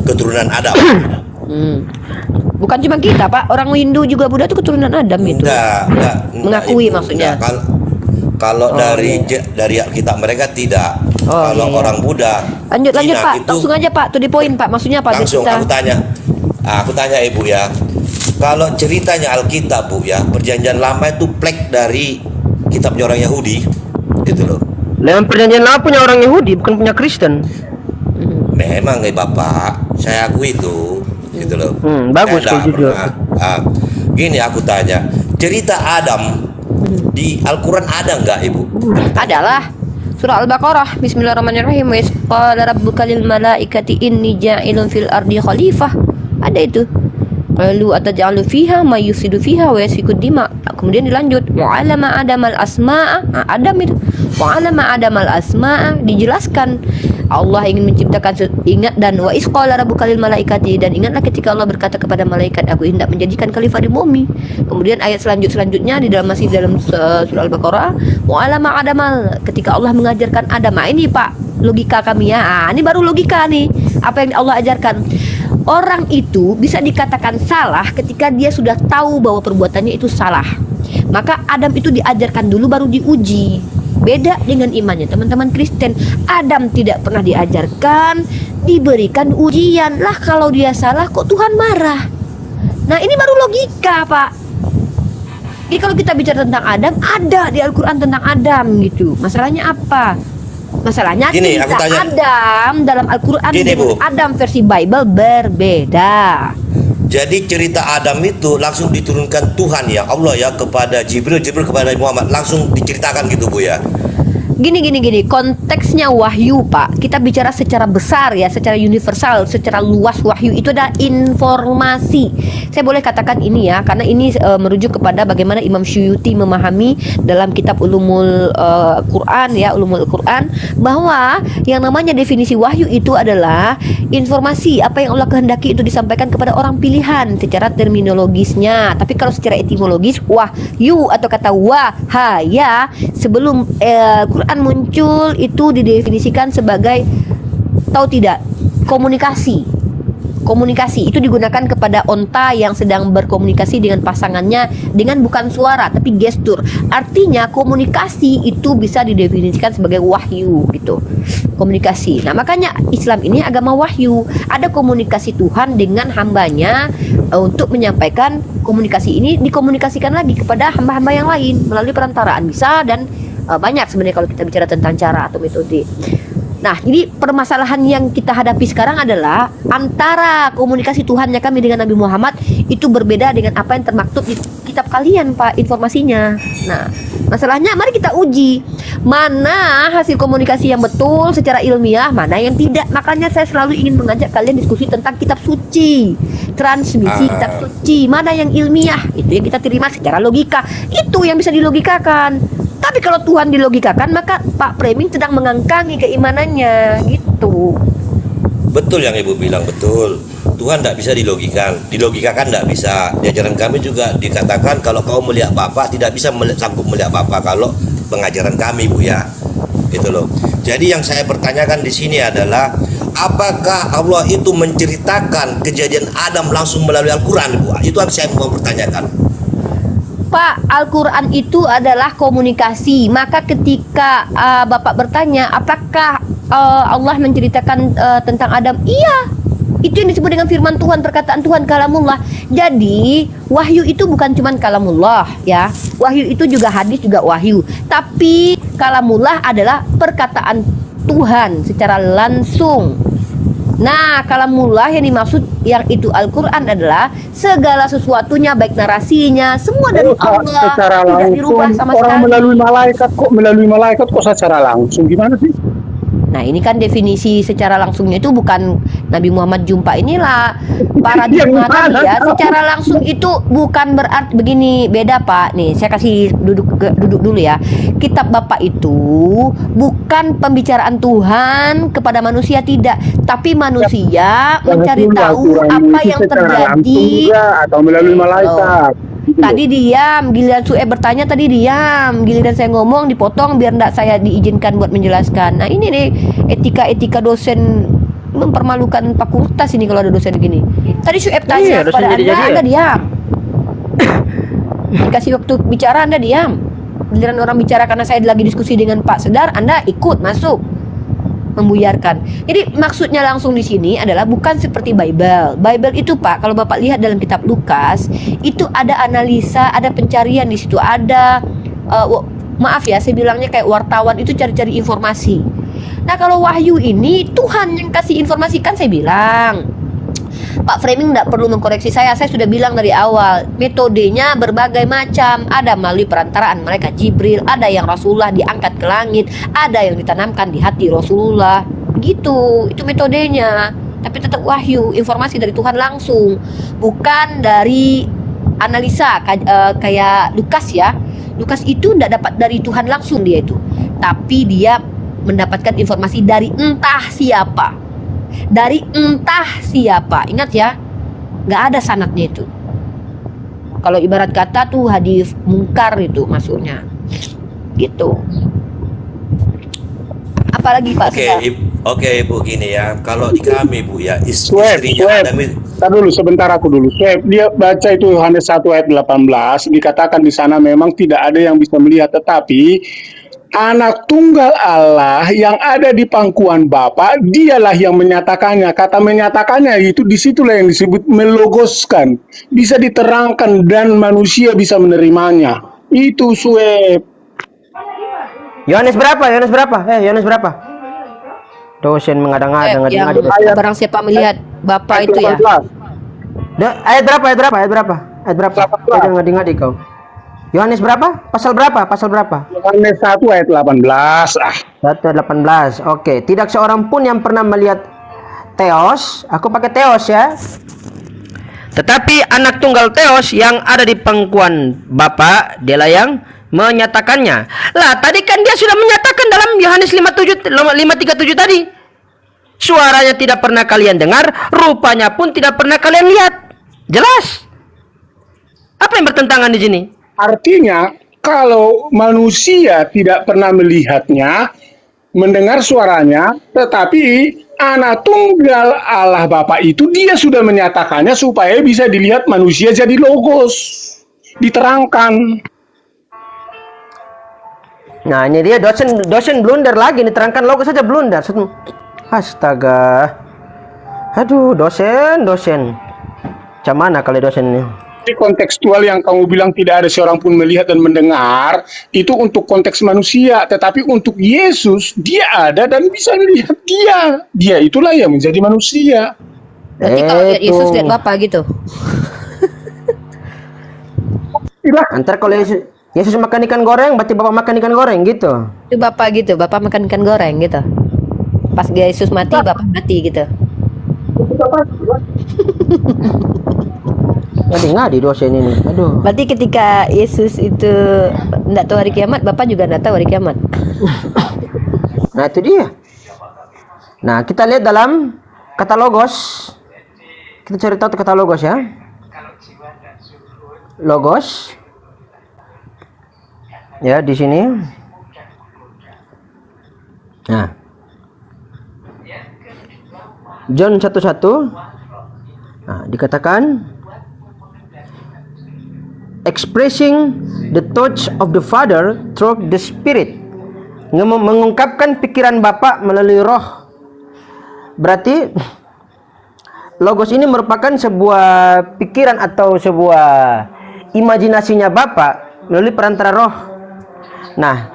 keturunan Adam. Bukan cuma kita Pak, orang Hindu juga Buddha itu keturunan Adam itu. Enggak, mengakui maksudnya. Kalau dari kitab mereka tidak. Kalau orang Buddha, lanjut Cina Pak, itu, langsung aja Pak, to the point Pak. Maksudnya apa? langsung aku tanya Ibu ya. Kalau ceritanya Alkitab Bu ya, Perjanjian Lama itu plek dari kitabnya orang Yahudi, itu loh. Lewat Perjanjian Lama punya orang Yahudi, bukan punya Kristen. Memang Bapak, saya akui itu. Gitu loh. Bagus kalau juga. Gini aku tanya, cerita Adam di Al-Quran ada nggak Ibu? Adalah surah Al-Baqarah. Bismillahirrahmanirrahim. Wa qala rabbuka lil malaikati inni ja'ilun fil ardi khalifah. Ada itu. Qalu ataj'alu fiha may yufsidu fiha wa yasfiku dima. Kemudian dilanjut wa 'allama adamal asma'a. Adam itu wa 'allama adamal asma'a, dijelaskan Allah ingin menciptakan, ingat, dan wa isqala rabbuka lil malaikati, dan ingatlah ketika Allah berkata kepada malaikat, aku hendak menjadikan khalifah di bumi. Kemudian ayat selanjutnya masih dalam surah Al-Baqarah, wa 'allama adamal, ketika Allah mengajarkan Adam. Ini Pak logika kami ya. Ini baru logika nih, apa yang Allah ajarkan. Orang itu bisa dikatakan salah ketika dia sudah tahu bahwa perbuatannya itu salah. Maka Adam itu diajarkan dulu baru diuji. Beda dengan imannya teman-teman Kristen. Adam tidak pernah diajarkan, diberikan ujian. Lah kalau dia salah kok Tuhan marah. Nah ini baru logika Pak. Jadi kalau kita bicara tentang Adam, ada di Al-Quran tentang Adam gitu. Masalahnya apa? Masalahnya Gini, cerita Adam dalam Al-Quran dengan Adam versi Bible berbeda. Jadi cerita Adam itu langsung diturunkan Tuhan ya, Allah ya, kepada Jibril kepada Muhammad, langsung diceritakan gitu Bu ya. Gini, konteksnya wahyu Pak. Kita bicara secara besar ya, secara universal, secara luas. Wahyu itu adalah informasi. Saya boleh katakan ini ya, karena ini merujuk kepada bagaimana Imam Syuyuti memahami dalam kitab Ulumul Quran ya, Ulumul Quran, bahwa yang namanya definisi wahyu itu adalah informasi apa yang Allah kehendaki itu disampaikan kepada orang pilihan secara terminologisnya. Tapi kalau secara etimologis, wahyu atau kata wahaya sebelum Quran muncul itu didefinisikan sebagai, tahu tidak, komunikasi itu digunakan kepada onta yang sedang berkomunikasi dengan pasangannya dengan bukan suara tapi gestur. Artinya komunikasi itu bisa didefinisikan sebagai wahyu gitu, komunikasi. Nah makanya Islam ini agama wahyu. Ada komunikasi Tuhan dengan hambanya untuk menyampaikan komunikasi ini, dikomunikasikan lagi kepada hamba-hamba yang lain melalui perantaraan bisa, dan banyak sebenarnya kalau kita bicara tentang cara atau metode. Nah, jadi permasalahan yang kita hadapi sekarang adalah antara komunikasi Tuhannya kami dengan Nabi Muhammad itu berbeda dengan apa yang termaktub di kitab kalian Pak, informasinya. Nah, Masalahnya mari kita uji mana hasil komunikasi yang betul secara ilmiah, mana yang tidak. Makanya saya selalu ingin mengajak kalian diskusi tentang kitab suci, transmisi kitab suci, mana yang ilmiah, itu yang kita terima secara logika, itu yang bisa dilogikakan. Tapi kalau Tuhan dilogikakan, maka Pak Framing sedang mengangkangi keimanannya, gitu. Betul yang Ibu bilang, betul. Tuhan tidak bisa dilogikakan tidak bisa. Di ajaran kami juga dikatakan kalau kau melihat Bapa tidak bisa sanggup melihat Bapa kalau pengajaran kami, Bu ya. Gitu loh. Jadi yang saya pertanyakan di sini adalah apakah Allah itu menceritakan kejadian Adam langsung melalui Al-Qur'an, Bu? Itu yang saya mau pertanyakan. Pak, Al-Quran itu adalah komunikasi. Maka ketika Bapak bertanya apakah Allah menceritakan tentang Adam, iya, itu yang disebut dengan firman Tuhan, perkataan Tuhan, kalamullah. Jadi wahyu itu bukan cuma kalamullah ya, wahyu itu juga hadis, juga wahyu. Tapi kalamullah adalah perkataan Tuhan secara langsung. Nah, kalamullah yang dimaksud yang itu Al-Quran adalah segala sesuatunya, baik narasinya, semua dari Allah, secara tidak dirubah langsung. sama Orang sekali. melalui malaikat kok secara langsung, gimana sih? Nah, ini kan definisi secara langsungnya itu bukan Nabi Muhammad jumpa inilah paradigma tadi ya. Secara langsung itu bukan berarti begini, beda Pak. Nih, saya kasih duduk dulu ya. Kitab Bapak itu bukan pembicaraan Tuhan kepada manusia, tidak, tapi manusia mencari tahu apa yang terjadi atau melalui malaikat. Tadi diam, giliran Sueb bertanya tadi diam, giliran saya ngomong dipotong biar enggak saya diizinkan buat menjelaskan. Nah, ini nih etika dosen mempermalukan fakultas ini kalau ada dosen begini. Tadi Sueb tanya kepada Anda diam. Dikasih waktu bicara Anda diam. Giliran orang bicara karena saya lagi diskusi dengan Pak Sedar, Anda ikut masuk membuyarkan. Jadi maksudnya langsung di sini adalah bukan seperti Bible. Bible itu Pak, kalau Bapak lihat dalam kitab Lukas, itu ada analisa, ada pencarian di situ, ada maaf ya, saya bilangnya kayak wartawan itu cari-cari informasi. Nah, kalau wahyu ini Tuhan yang kasih informasi, kan saya bilang. Pak Framing tidak perlu mengkoreksi saya sudah bilang dari awal, metodenya berbagai macam, ada melalui perantaraan mereka Jibril, ada yang Rasulullah diangkat ke langit, ada yang ditanamkan di hati Rasulullah, gitu, itu metodenya. Tapi tetap wahyu, informasi dari Tuhan langsung, bukan dari analisa kayak Lukas ya. Lukas itu tidak dapat dari Tuhan langsung dia itu, tapi dia mendapatkan informasi dari entah siapa. Dari entah siapa, ingat ya, nggak ada sanadnya itu. Kalau ibarat kata tuh hadis mungkar itu masuknya, gitu. Apalagi Pak Sedar? Oke, Ibu, gini ya, kalau di kami Bu ya, istrinya Adam itu. Tar dulu, sebentar aku dulu. Dia baca itu Yohanes 1 ayat 18, dikatakan di sana memang tidak ada yang bisa melihat, tetapi Anak tunggal Allah yang ada di pangkuan Bapa, dialah yang menyatakannya. Kata menyatakannya itu disitulah yang disebut melogoskan, bisa diterangkan dan manusia bisa menerimanya. Itu Sueb. Yohanes berapa? Yohanes berapa? Dosen mengadang-adang. Barang siapa melihat Bapa itu ya. Ayat berapa? Jangan ngadi-ngadi kau. Yohanes berapa? Pasal berapa? Yohanes 1 ayat 18. 1 ayat 18. Oke, tidak seorang pun yang pernah melihat Theos, aku pakai Theos ya. Tetapi anak tunggal Theos yang ada di pangkuan Bapa, dialah yang menyatakannya. Lah, tadi kan dia sudah menyatakan dalam Yohanes 5:37 tadi. Suaranya tidak pernah kalian dengar, rupanya pun tidak pernah kalian lihat. Jelas. Apa yang bertentangan di sini? Artinya, kalau manusia tidak pernah melihatnya, mendengar suaranya, tetapi anak tunggal Allah Bapa itu dia sudah menyatakannya supaya bisa dilihat manusia jadi logos, diterangkan. Nah, ini dia dosen blunder lagi, diterangkan logos saja blunder. Astaga. Aduh, dosen. Macam mana kali dosen ini? Kontekstual yang kamu bilang tidak ada seorang pun melihat dan mendengar, itu untuk konteks manusia, tetapi untuk Yesus dia ada dan bisa melihat dia itulah yang menjadi manusia. Berarti kalau lihat Yesus lihat Bapa gitu. Antar kalau Yesus makan ikan goreng, berarti Bapak makan ikan goreng gitu. Itu Bapak gitu, Bapak makan ikan goreng gitu. Pas Yesus mati, Bapak mati gitu. Ngadi dosen ini. Aduh. Berarti ketika Yesus itu enggak tahu hari kiamat, Bapak juga enggak tahu hari kiamat. Nah, itu dia. Nah, kita lihat dalam kata logos. Kita cari tahu kata logos ya. Logos. Ya, di sini. Nah. John 1:1. Nah, dikatakan expressing the thoughts of the Father through the Spirit. Mengungkapkan pikiran Bapa melalui Roh. Berarti logos ini merupakan sebuah pikiran atau sebuah imajinasinya Bapa melalui perantara Roh. Nah,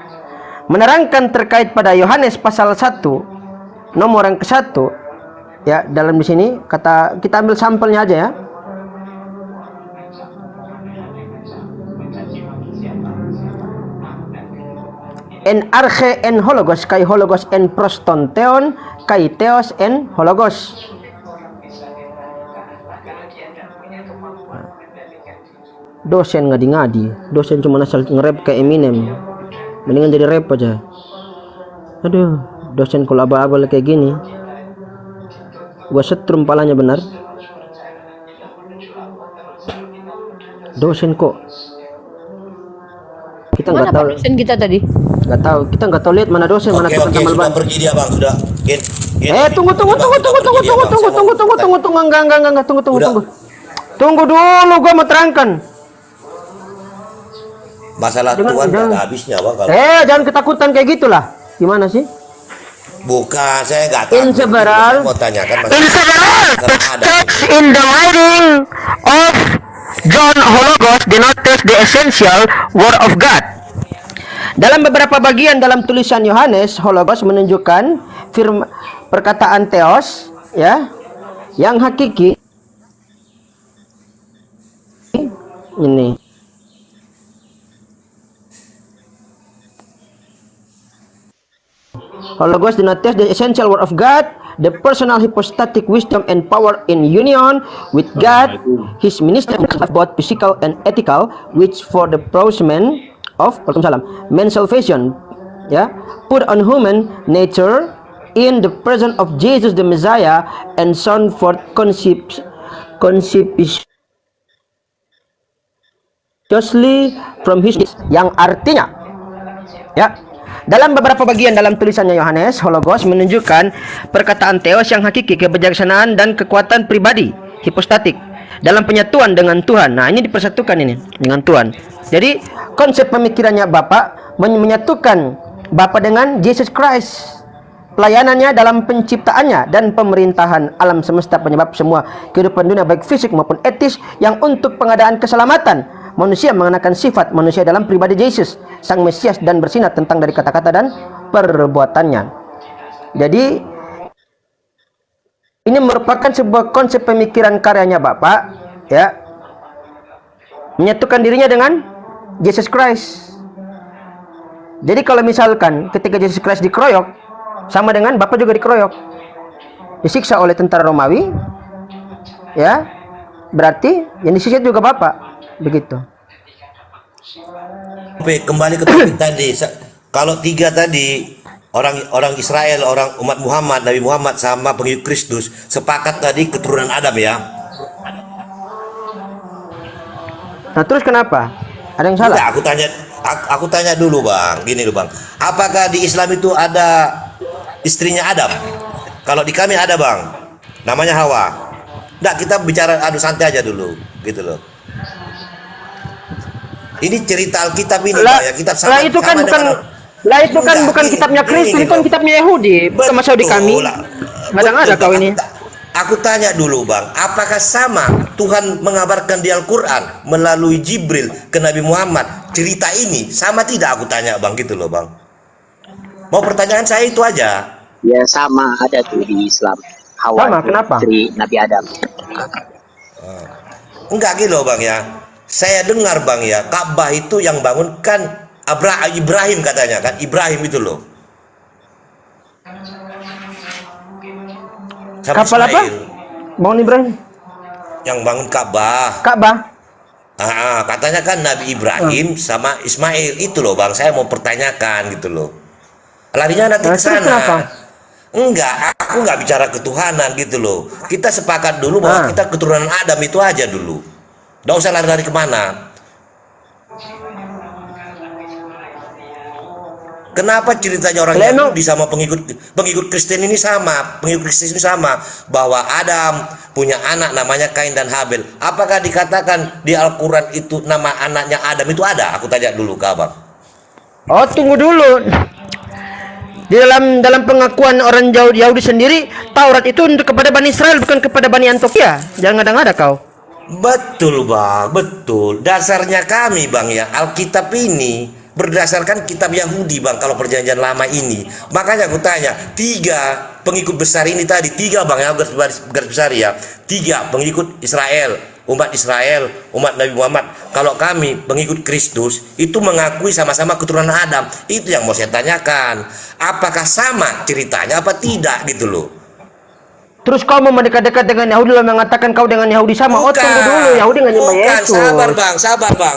menerangkan terkait pada Yohanes pasal 1 nomor yang ke-1 ya, dalam di sini kata, kita ambil sampelnya aja ya. En arche en hologos kai hologos en proston theon kai theos en hologos. Dosen ngadi-ngadi, dosen cuma asal nge-rap kayak Eminem. Mendingan jadi rap aja. Aduh, dosen kalau abal-abal kayak gini, gua setrum palanya benar. Dosen kok kita nggak tahu. Dosen kita tadi nggak tahu, kita nggak tahu lihat mana dosen, mana tukang tambal ban. Pergi dia bang, sudah. Tunggu, enggak, tunggu dulu, gua mau terangkan. Masalah Tuhan nggak ada habisnya bang. Kalau Jangan ketakutan kayak gitulah. Gimana sih? bukan, saya nggak tahu. Inseveral. Mau tanyakan Text in the writing of John Hologos denotes the essential word of God. Dalam beberapa bagian dalam tulisan Yohanes, Hologos menunjukkan perkataan Theos ya, yang hakiki. Ini Hologos denotes the essential word of God, the personal hypostatic wisdom and power in union with God, his ministry of both physical and ethical, which for the pursuit of man's salvation, put on human nature in the presence of Jesus the Messiah and son forth justly from his, yang artinya dalam beberapa bagian dalam tulisannya Yohanes, Hologos menunjukkan perkataan Theos yang hakiki, kebijaksanaan dan kekuatan pribadi hipostatik dalam penyatuan dengan Tuhan. Nah, ini dipersatukan ini dengan Tuhan. Jadi konsep pemikirannya Bapa menyatukan Bapa dengan Jesus Christ. Pelayanannya dalam penciptaannya dan pemerintahan alam semesta, penyebab semua kehidupan dunia baik fisik maupun etis, yang untuk pengadaan keselamatan manusia mengenakan sifat manusia dalam pribadi Yesus, Sang Mesias, dan bersinar tentang dari kata-kata dan perbuatannya. Jadi ini merupakan sebuah konsep pemikiran karyanya Bapa, menyatukan dirinya dengan Jesus Christ. Jadi kalau misalkan ketika Jesus Christ dikeroyok, sama dengan Bapa juga dikeroyok, disiksa oleh tentara Romawi, berarti yang disiksa juga Bapa. Begitu. Kembali ke topik tadi. Kalau tiga tadi, orang Israel, orang umat Muhammad, Nabi Muhammad sama pengikut Kristus sepakat tadi keturunan Adam ya. Nah, terus kenapa? Ada yang salah? Enggak, aku tanya dulu bang. Gini dulu bang. Apakah di Islam itu ada istrinya Adam? Kalau di kami ada bang. Namanya Hawa. Enggak, kita bicara santai aja dulu, gitu loh. Ini cerita Alkitab ini, Pak, ya. Kitab sama, itu kan bukan kitabnya Kristus, itu kan kitabnya Yahudi, bukan Masyarakat kami. Ada kau ini. Aku tanya dulu, Bang, apakah sama Tuhan mengabarkan di Al-Qur'an melalui Jibril ke Nabi Muhammad? Cerita ini sama tidak, aku tanya, Bang, gitu loh, Bang. Mau pertanyaan saya itu aja. Ya, sama, ada tuh di Islam. Hawa, sama, kenapa? Nabi Adam. Enggak gitu loh, Bang, ya. Saya dengar Bang ya, Ka'bah itu yang bangun kan Ibrahim katanya kan, Ibrahim itu loh. Sama Kapal apa? Ismail Bangun Ibrahim. yang bangun Ka'bah. Ka'bah. Katanya kan Nabi Ibrahim sama Ismail itu loh Bang. Saya mau pertanyakan gitu loh. Larinya nanti ke sana. Enggak, aku nggak bicara ketuhanan gitu loh. Kita sepakat dulu bahwa kita keturunan Adam itu aja dulu. Nggak usah lari-lari kemana. Kenapa ceritanya orang Yahudi sama pengikut Kristen ini sama, bahwa Adam punya anak namanya Kain dan Habel. Apakah dikatakan di Al-Quran itu nama anaknya Adam itu ada? Aku tanya dulu ke Abang. Oh, tunggu dulu. Di dalam pengakuan orang Yahudi sendiri, Taurat itu untuk kepada Bani Israel, bukan kepada Bani Antioquia. Jangan ngada-ngada kau. Betul Bang, betul. Dasarnya kami Bang ya, Alkitab ini berdasarkan kitab Yahudi Bang, kalau perjanjian lama ini. Makanya aku tanya, 3 pengikut besar ini tadi, 3 Bang ya, garis besar ya, 3 pengikut Israel, umat Nabi Muhammad. Kalau kami pengikut Kristus itu mengakui sama-sama keturunan Adam. Itu yang mau saya tanyakan, apakah sama ceritanya apa tidak gitu loh. Terus kau mau mendekat-dekat dengan Yahudi lalu mengatakan kau dengan Yahudi sama? Oh, tunggu dulu, Yahudi nggak nyembah Yesus.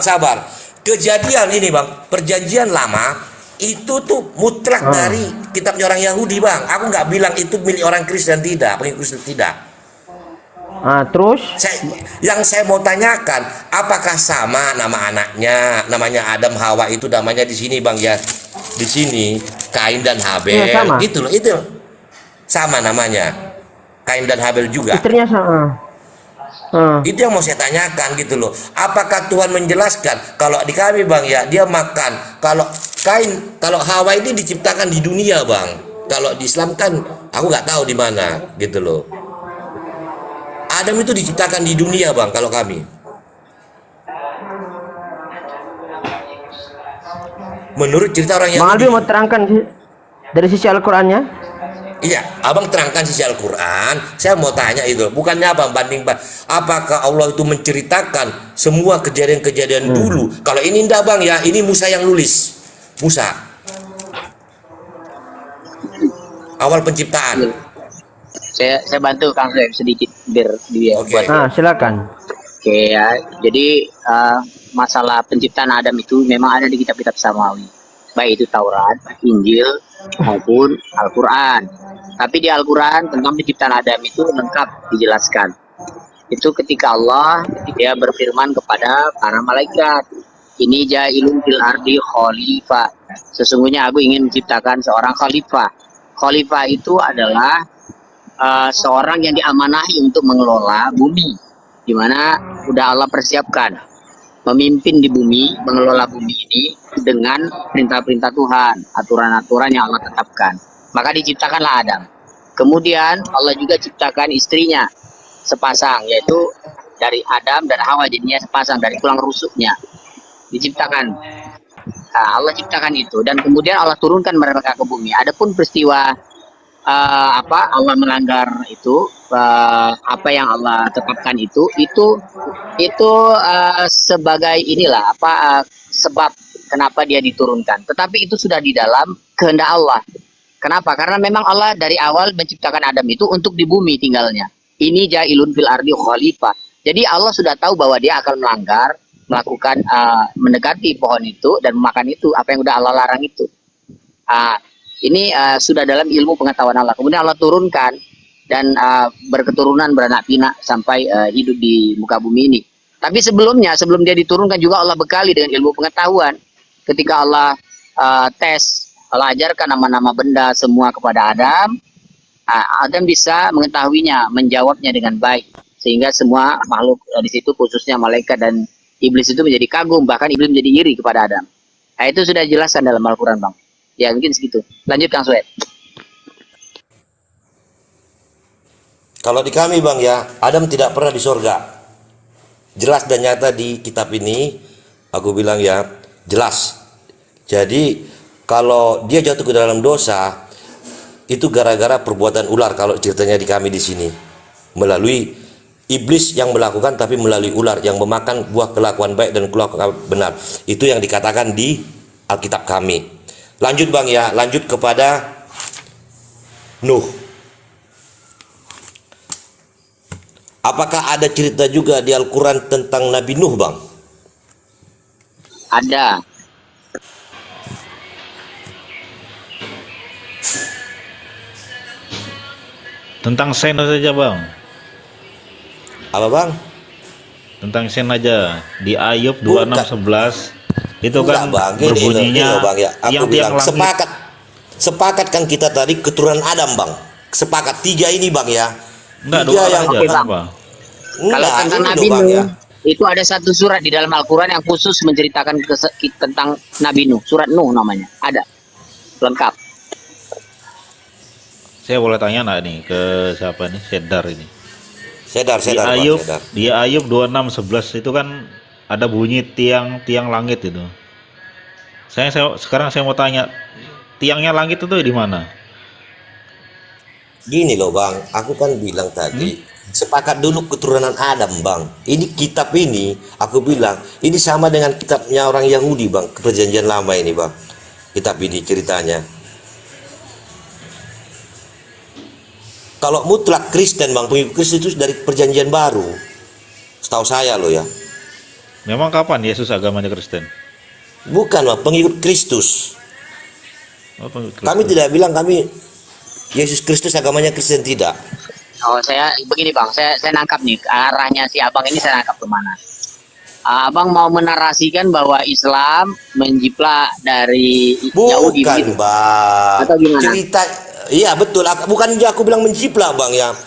Sabar. Kejadian ini Bang, perjanjian lama itu tuh mutlak dari kitabnya orang Yahudi Bang. Aku nggak bilang itu milik orang Kristen, tidak, pengikut Kristen tidak. Terus? Yang saya mau tanyakan, apakah sama nama anaknya, namanya Adam Hawa itu namanya di sini Bang ya, di sini Kain dan Habel, sama. Itu loh, itu sama namanya, Kain dan Habel juga. Istrinya sama. Itu yang mau saya tanyakan gitu loh. Apakah Tuhan menjelaskan kalau di kami Bang ya, dia makan, kalau kalau Hawa ini diciptakan di dunia Bang. Kalau di Islam kan aku nggak tahu di mana gitu loh. Adam itu diciptakan di dunia Bang kalau kami. Menurut cerita orang Yahudi. Bang Albi mau terangkan dari sisi Al-Qur'annya? Iya, Abang terangkan sisi Al-Quran. Saya mau tanya itu, bukannya Abang apakah Allah itu menceritakan semua kejadian-kejadian dulu? Kalau ini enggak Bang ya, ini Musa yang nulis. Musa. Awal penciptaan. Saya bantu Kang Soeb sedikit biar dia buat. Silakan. Oke ya. Jadi masalah penciptaan Adam itu memang ada di kitab-kitab samawi. Baik itu Taurat, Injil maupun Al-Qur'an. Tapi di Al-Quran tentang penciptaan Adam itu lengkap dijelaskan. Itu ketika Allah dia berfirman kepada para malaikat, ini ja'ilun fil ardi khalifah. Sesungguhnya aku ingin menciptakan seorang khalifah. Khalifah itu adalah seorang yang diamanahi untuk mengelola bumi, di mana udah Allah persiapkan memimpin di bumi, mengelola bumi ini dengan perintah-perintah Tuhan, aturan-aturan yang Allah tetapkan. Maka diciptakanlah Adam. Kemudian Allah juga ciptakan istrinya sepasang, yaitu dari Adam dan Hawa, jadinya sepasang dari tulang rusuknya diciptakan. Allah ciptakan itu, dan kemudian Allah turunkan mereka ke bumi. Adapun peristiwa Allah melanggar itu, apa yang Allah tetapkan itu sebagai inilah sebab kenapa dia diturunkan. Tetapi itu sudah di dalam kehendak Allah. Kenapa? Karena memang Allah dari awal menciptakan Adam itu untuk di bumi tinggalnya. Ini ja'ilun fil ardi khalifah. Jadi Allah sudah tahu bahwa dia akan melanggar, melakukan mendekati pohon itu dan memakan itu, apa yang udah Allah larang itu. Ini sudah dalam ilmu pengetahuan Allah. Kemudian Allah turunkan dan berketurunan beranak pinak sampai hidup di muka bumi ini. Tapi sebelum dia diturunkan juga Allah bekali dengan ilmu pengetahuan. Ketika Allah Allah ajarkan nama-nama benda semua kepada Adam. Adam bisa mengetahuinya, menjawabnya dengan baik, sehingga semua makhluk di situ, khususnya malaikat dan iblis itu menjadi kagum, bahkan iblis menjadi iri kepada Adam. Itu sudah jelaskan dalam Al-Quran Bang. Ya mungkin segitu. Lanjut Kang Soeb. Kalau di kami Bang ya, Adam tidak pernah di sorga. Jelas dan nyata di kitab ini, aku bilang ya, jelas. Jadi kalau dia jatuh ke dalam dosa, itu gara-gara perbuatan ular kalau ceritanya di kami di sini. Melalui iblis yang melakukan, tapi melalui ular yang memakan buah kelakuan baik dan kelakuan benar. Itu yang dikatakan di Alkitab kami. Lanjut Bang ya, lanjut kepada Nuh. Apakah ada cerita juga di Al-Quran tentang Nabi Nuh Bang? Ada. Tentang sen saja Bang. Apa Bang? Tentang sen aja di Ayub 26:11 itu kan Bang, gini berbunyinya loh, Bang ya. Aku bilang langit. sepakat kan kita tadi keturunan Adam Bang. Sepakat 3 ini Bang ya. Enggak, 3 doa yang aja, Oke, Bang. apa? Kalau tentang Nabi Nuh, itu ada satu surat di dalam Al-Quran yang khusus menceritakan tentang Nabi Nuh. Surat Nuh namanya. Ada. Lengkap. Saya boleh tanya nggak nih ke siapa nih? Sedar ini. Sedar, Di Bang, Ayub, Sedar. di Ayub 26:11 itu kan ada bunyi tiang langit itu. Sekarang saya mau tanya, tiangnya langit itu di mana? Gini loh Bang, aku kan bilang tadi sepakat dulu keturunan Adam Bang. Ini kitab ini, aku bilang ini sama dengan kitabnya orang Yahudi Bang, perjanjian lama ini Bang. Kitab ini ceritanya. Kalau mutlak Kristen Bang, pengikut Kristus itu dari perjanjian baru. Setahu saya loh ya. Memang kapan Yesus agamanya Kristen? Bukan Bang, pengikut Kristus. Oh, pengikut Kristen. Kami tidak bilang kami Yesus Kristus agamanya Kristen, tidak. Oh, saya begini Bang, saya nangkap nih arahnya si Abang ini, saya nangkap kemana. Abang mau menarasikan bahwa Islam menjiplak dari Yahudi Bukan gitu. Bang. Atau gimana? Cerita, iya betul. Bukan aku bilang menjiplak Bang ya.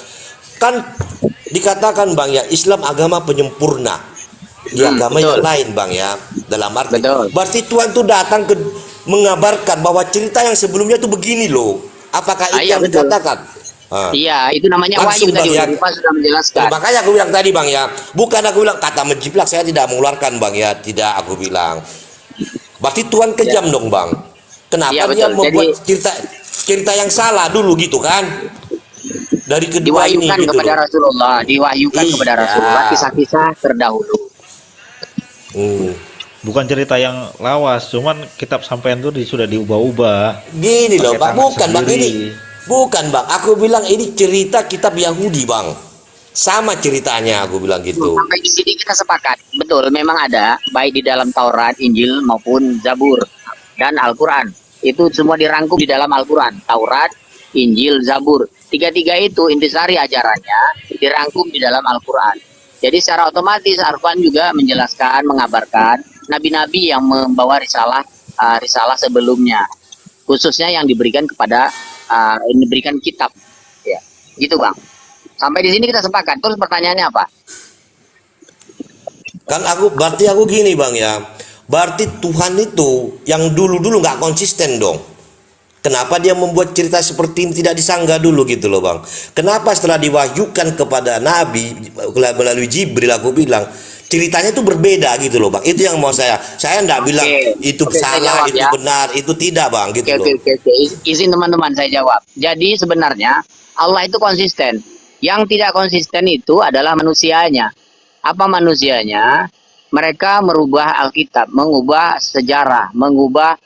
Kan dikatakan Bang ya, Islam agama penyempurna. Di agama yang lain Bang ya. Dalam arti, berarti Tuhan tuh datang ke mengabarkan bahwa cerita yang sebelumnya tuh begini loh. Apakah itu Iya, yang betul. dikatakan? Iya, itu namanya Langsung, wahyu tadi. Bang, ya. Pak sudah menjelaskan. Makanya aku bilang tadi Bang ya, bukan aku bilang kata menjiplak, saya tidak mengeluarkan Bang ya, tidak aku bilang. Berarti Tuhan kejam dong Bang. Kenapa Iya, dia betul. membuat cerita yang salah dulu gitu kan? Dari kedua ini Diwahyukan gitu kepada loh. Rasulullah, diwahyukan kepada Iya. Rasulullah kisah-kisah terdahulu. Bukan cerita yang lawas, cuman kitab sampean tuh sudah diubah-ubah. Gini loh Pakai Bang, tangan bukan Bang sendiri. ini. Bukan Bang, aku bilang ini cerita kitab Yahudi Bang. Sama ceritanya aku bilang gitu. Sampai di sini kita sepakat, betul memang ada baik di dalam Taurat, Injil maupun Zabur dan Al-Quran. Itu semua dirangkum di dalam Al-Quran. Taurat, Injil, Zabur. Tiga-tiga itu intisari ajarannya dirangkum di dalam Al-Quran. Jadi secara otomatis Al-Quran juga menjelaskan, mengabarkan nabi-nabi yang membawa risalah sebelumnya, khususnya yang diberikan kepada diberikan kitab, ya, gitu Bang. Sampai di sini kita sepakat. Terus pertanyaannya apa? Kan berarti aku gini Bang ya. Berarti Tuhan itu yang dulu-dulu nggak konsisten dong. Kenapa dia membuat cerita seperti ini tidak disangga dulu gitu loh Bang. Kenapa setelah diwahyukan kepada Nabi melalui Jibril, aku bilang ceritanya itu berbeda gitu loh Bang. Itu yang mau saya nggak bilang itu salah, jawab, itu ya. benar, itu tidak Bang gitu loh. Oke. Izin teman-teman saya jawab. Jadi sebenarnya Allah itu konsisten. Yang tidak konsisten itu adalah manusianya. Apa manusianya? Mereka merubah Alkitab, mengubah sejarah, mengubah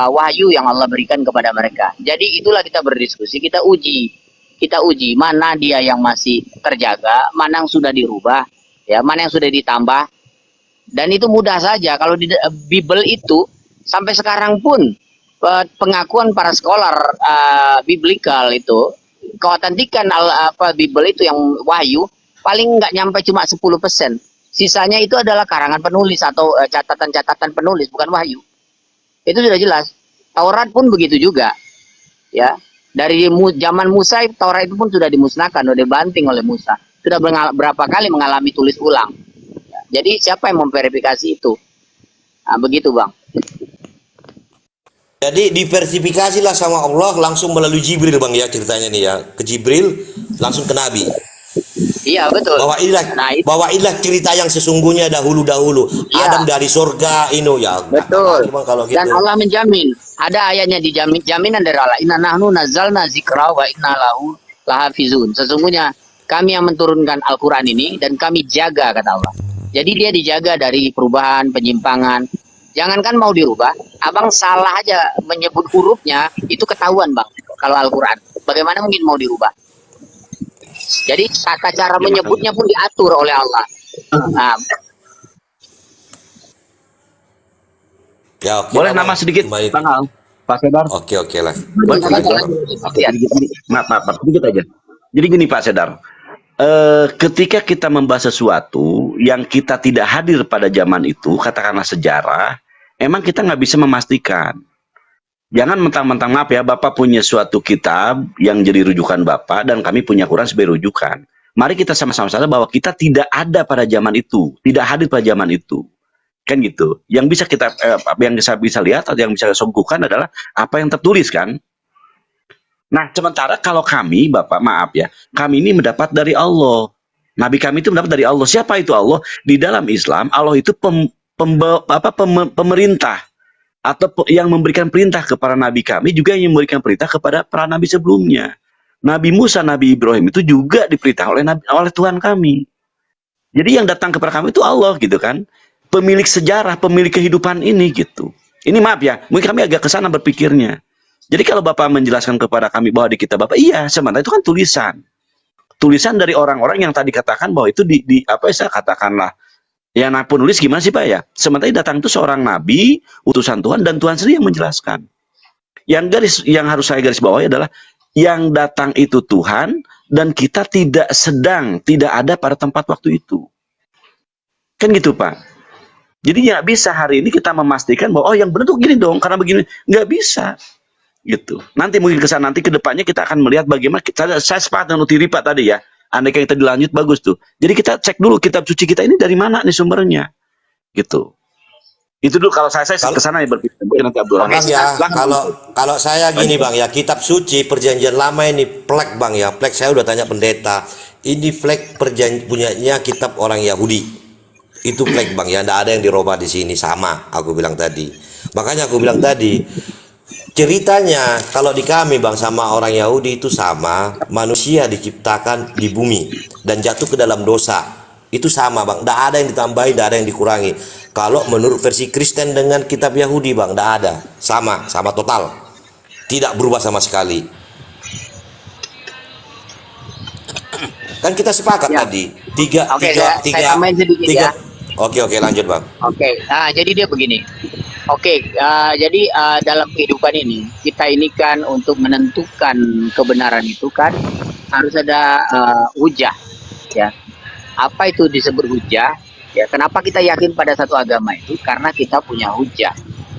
wahyu yang Allah berikan kepada mereka. Jadi itulah kita berdiskusi, kita uji mana dia yang masih terjaga, mana yang sudah dirubah, ya, mana yang sudah ditambah. Dan itu mudah saja. Kalau di Bible itu sampai sekarang pun pengakuan para scholar biblikal itu, keotentikan Bible itu yang wahyu paling nggak nyampe cuma 10%. Sisanya itu adalah karangan penulis atau catatan-catatan penulis, bukan wahyu. Itu sudah jelas. Taurat pun begitu juga, ya. Dari zaman Musa, Taurat itu pun sudah dimusnahkan, sudah dibanting oleh Musa. Sudah berapa kali mengalami tulis ulang. Ya. Jadi siapa yang memverifikasi itu? Nah, begitu Bang. Jadi diversifikasilah sama Allah langsung melalui Jibril Bang ya ceritanya nih ya. Ke Jibril langsung ke Nabi. Iya betul. Bahwa inilah cerita yang sesungguhnya dahulu-dahulu. Ya. Adam dari surga ini ya. Betul. Bang, kalau gitu. Dan Allah menjamin. Ada ayatnya jaminan dari Allah. Inna nahnu nazzalna zikra wa inna lahu lahafizun. Sesungguhnya kami yang menurunkan Al-Quran ini dan kami jaga, kata Allah. Jadi dia dijaga dari perubahan, penyimpangan. Jangankan mau dirubah, abang salah aja menyebut hurufnya, itu ketahuan bang, kalau Al-Quran. Bagaimana mungkin mau dirubah? Jadi tata cara menyebutnya pun diatur oleh Allah. Nah, Ya, oke, Boleh Bang. nama sedikit, Baik. Bang Al, Pak Sedar? Oke, oke lah. Boleh sedikit, Bang? Oke, maaf, sedikit aja. Jadi gini Pak Sedar, ketika kita membahas sesuatu yang kita tidak hadir pada zaman itu, katakanlah sejarah, emang kita nggak bisa memastikan. Jangan mentang-mentang, maaf ya, Bapak punya suatu kitab yang jadi rujukan Bapak, dan kami punya Quran sebagai rujukan. Mari kita sama-sama sadar bahwa kita tidak ada pada zaman itu, tidak hadir pada zaman itu. Kan gitu. Yang bisa kita yang bisa lihat atau yang bisa sungguhkan adalah apa yang tertulis kan. Nah, sementara kalau kami, Bapak, maaf ya, kami ini mendapat dari Allah. Nabi kami itu mendapat dari Allah. Siapa itu Allah? Di dalam Islam, Allah itu pemerintah atau yang memberikan perintah kepada nabi kami, juga yang memberikan perintah kepada para nabi sebelumnya. Nabi Musa, Nabi Ibrahim itu juga diperintah oleh Tuhan kami. Jadi yang datang kepada kami itu Allah gitu kan. Pemilik sejarah, pemilik kehidupan ini gitu. Ini maaf ya, mungkin kami agak kesana berpikirnya. Jadi kalau Bapak menjelaskan kepada kami bahwa di kitab Bapak, iya, sementara itu kan tulisan dari orang-orang yang tadi katakan bahwa itu apa saya katakanlah, ya nah penulis gimana sih Pak ya? Sementara datang itu seorang nabi, utusan Tuhan, dan Tuhan sendiri yang menjelaskan. Yang harus saya garis bawahi adalah yang datang itu Tuhan, dan kita tidak ada pada tempat waktu itu. Kan gitu Pak. Jadi nggak bisa hari ini kita memastikan bahwa oh yang benar tuh gini dong karena begini, nggak bisa gitu. Nanti mungkin nanti ke depannya kita akan melihat bagaimana saya sepakat dengan Utiri Pak tadi ya. Andai kita dilanjut bagus tuh. Jadi kita cek dulu kitab suci kita ini dari mana nih sumbernya gitu. Itu dulu kalau saya ke sana ya berpikir mungkin nanti Abdul Bang ya, kalau saya gini Bang ya, kitab suci perjanjian lama ini flag Bang ya, flag saya udah tanya pendeta. Ini flag punyanya kitab orang Yahudi. Itu flag Bang ya, tidak ada yang dirubah di sini, sama aku bilang tadi. Makanya aku bilang tadi, ceritanya kalau di kami Bang sama orang Yahudi itu sama, manusia diciptakan di bumi dan jatuh ke dalam dosa. Itu sama Bang, tidak ada yang ditambahi, tidak ada yang dikurangi. Kalau menurut versi Kristen dengan kitab Yahudi Bang, tidak ada, sama total, tidak berubah sama sekali. Kan kita sepakat ya. Tadi tiga. Saya tambahin sedikit ya. Oke, lanjut Bang. Nah jadi dia begini. Jadi dalam kehidupan ini kita ini kan untuk menentukan kebenaran itu kan harus ada hujah, ya. Apa itu disebut hujah? Ya, kenapa kita yakin pada satu agama itu? Karena kita punya hujah.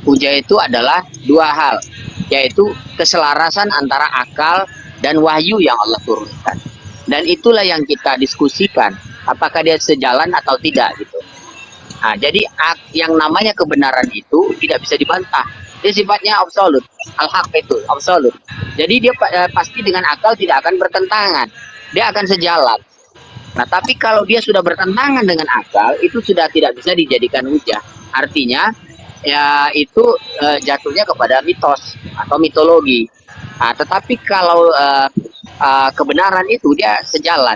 Hujah itu adalah dua hal, yaitu keselarasan antara akal dan wahyu yang Allah turunkan. Dan itulah yang kita diskusikan, apakah dia sejalan atau tidak gitu. Nah, jadi yang namanya kebenaran itu tidak bisa dibantah. Dia sifatnya absolut. Al-haq itu absolut. Jadi dia pasti dengan akal tidak akan bertentangan. Dia akan sejalan. Nah, tapi kalau dia sudah bertentangan dengan akal, itu sudah tidak bisa dijadikan hujah. Artinya, ya itu jatuhnya kepada mitos atau mitologi. Nah, tetapi kalau kebenaran itu dia sejalan,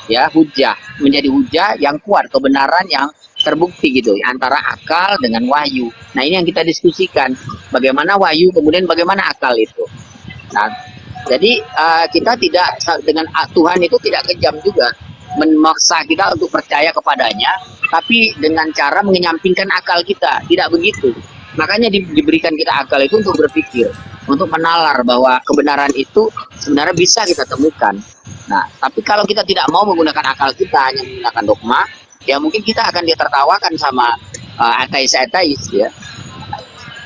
ya hujah menjadi hujah yang kuat, kebenaran yang terbukti gitu antara akal dengan wahyu. Nah ini yang kita diskusikan, bagaimana wahyu kemudian bagaimana akal itu. Nah jadi kita tidak dengan Tuhan itu tidak kejam juga memaksa kita untuk percaya kepadanya, tapi dengan cara menyampingkan akal kita, tidak begitu. Makanya diberikan kita akal itu untuk berpikir, untuk menalar bahwa kebenaran itu sebenarnya bisa kita temukan. Nah, tapi kalau kita tidak mau menggunakan akal kita, hanya menggunakan dogma, ya mungkin kita akan ditertawakan sama ateis-ateis ya.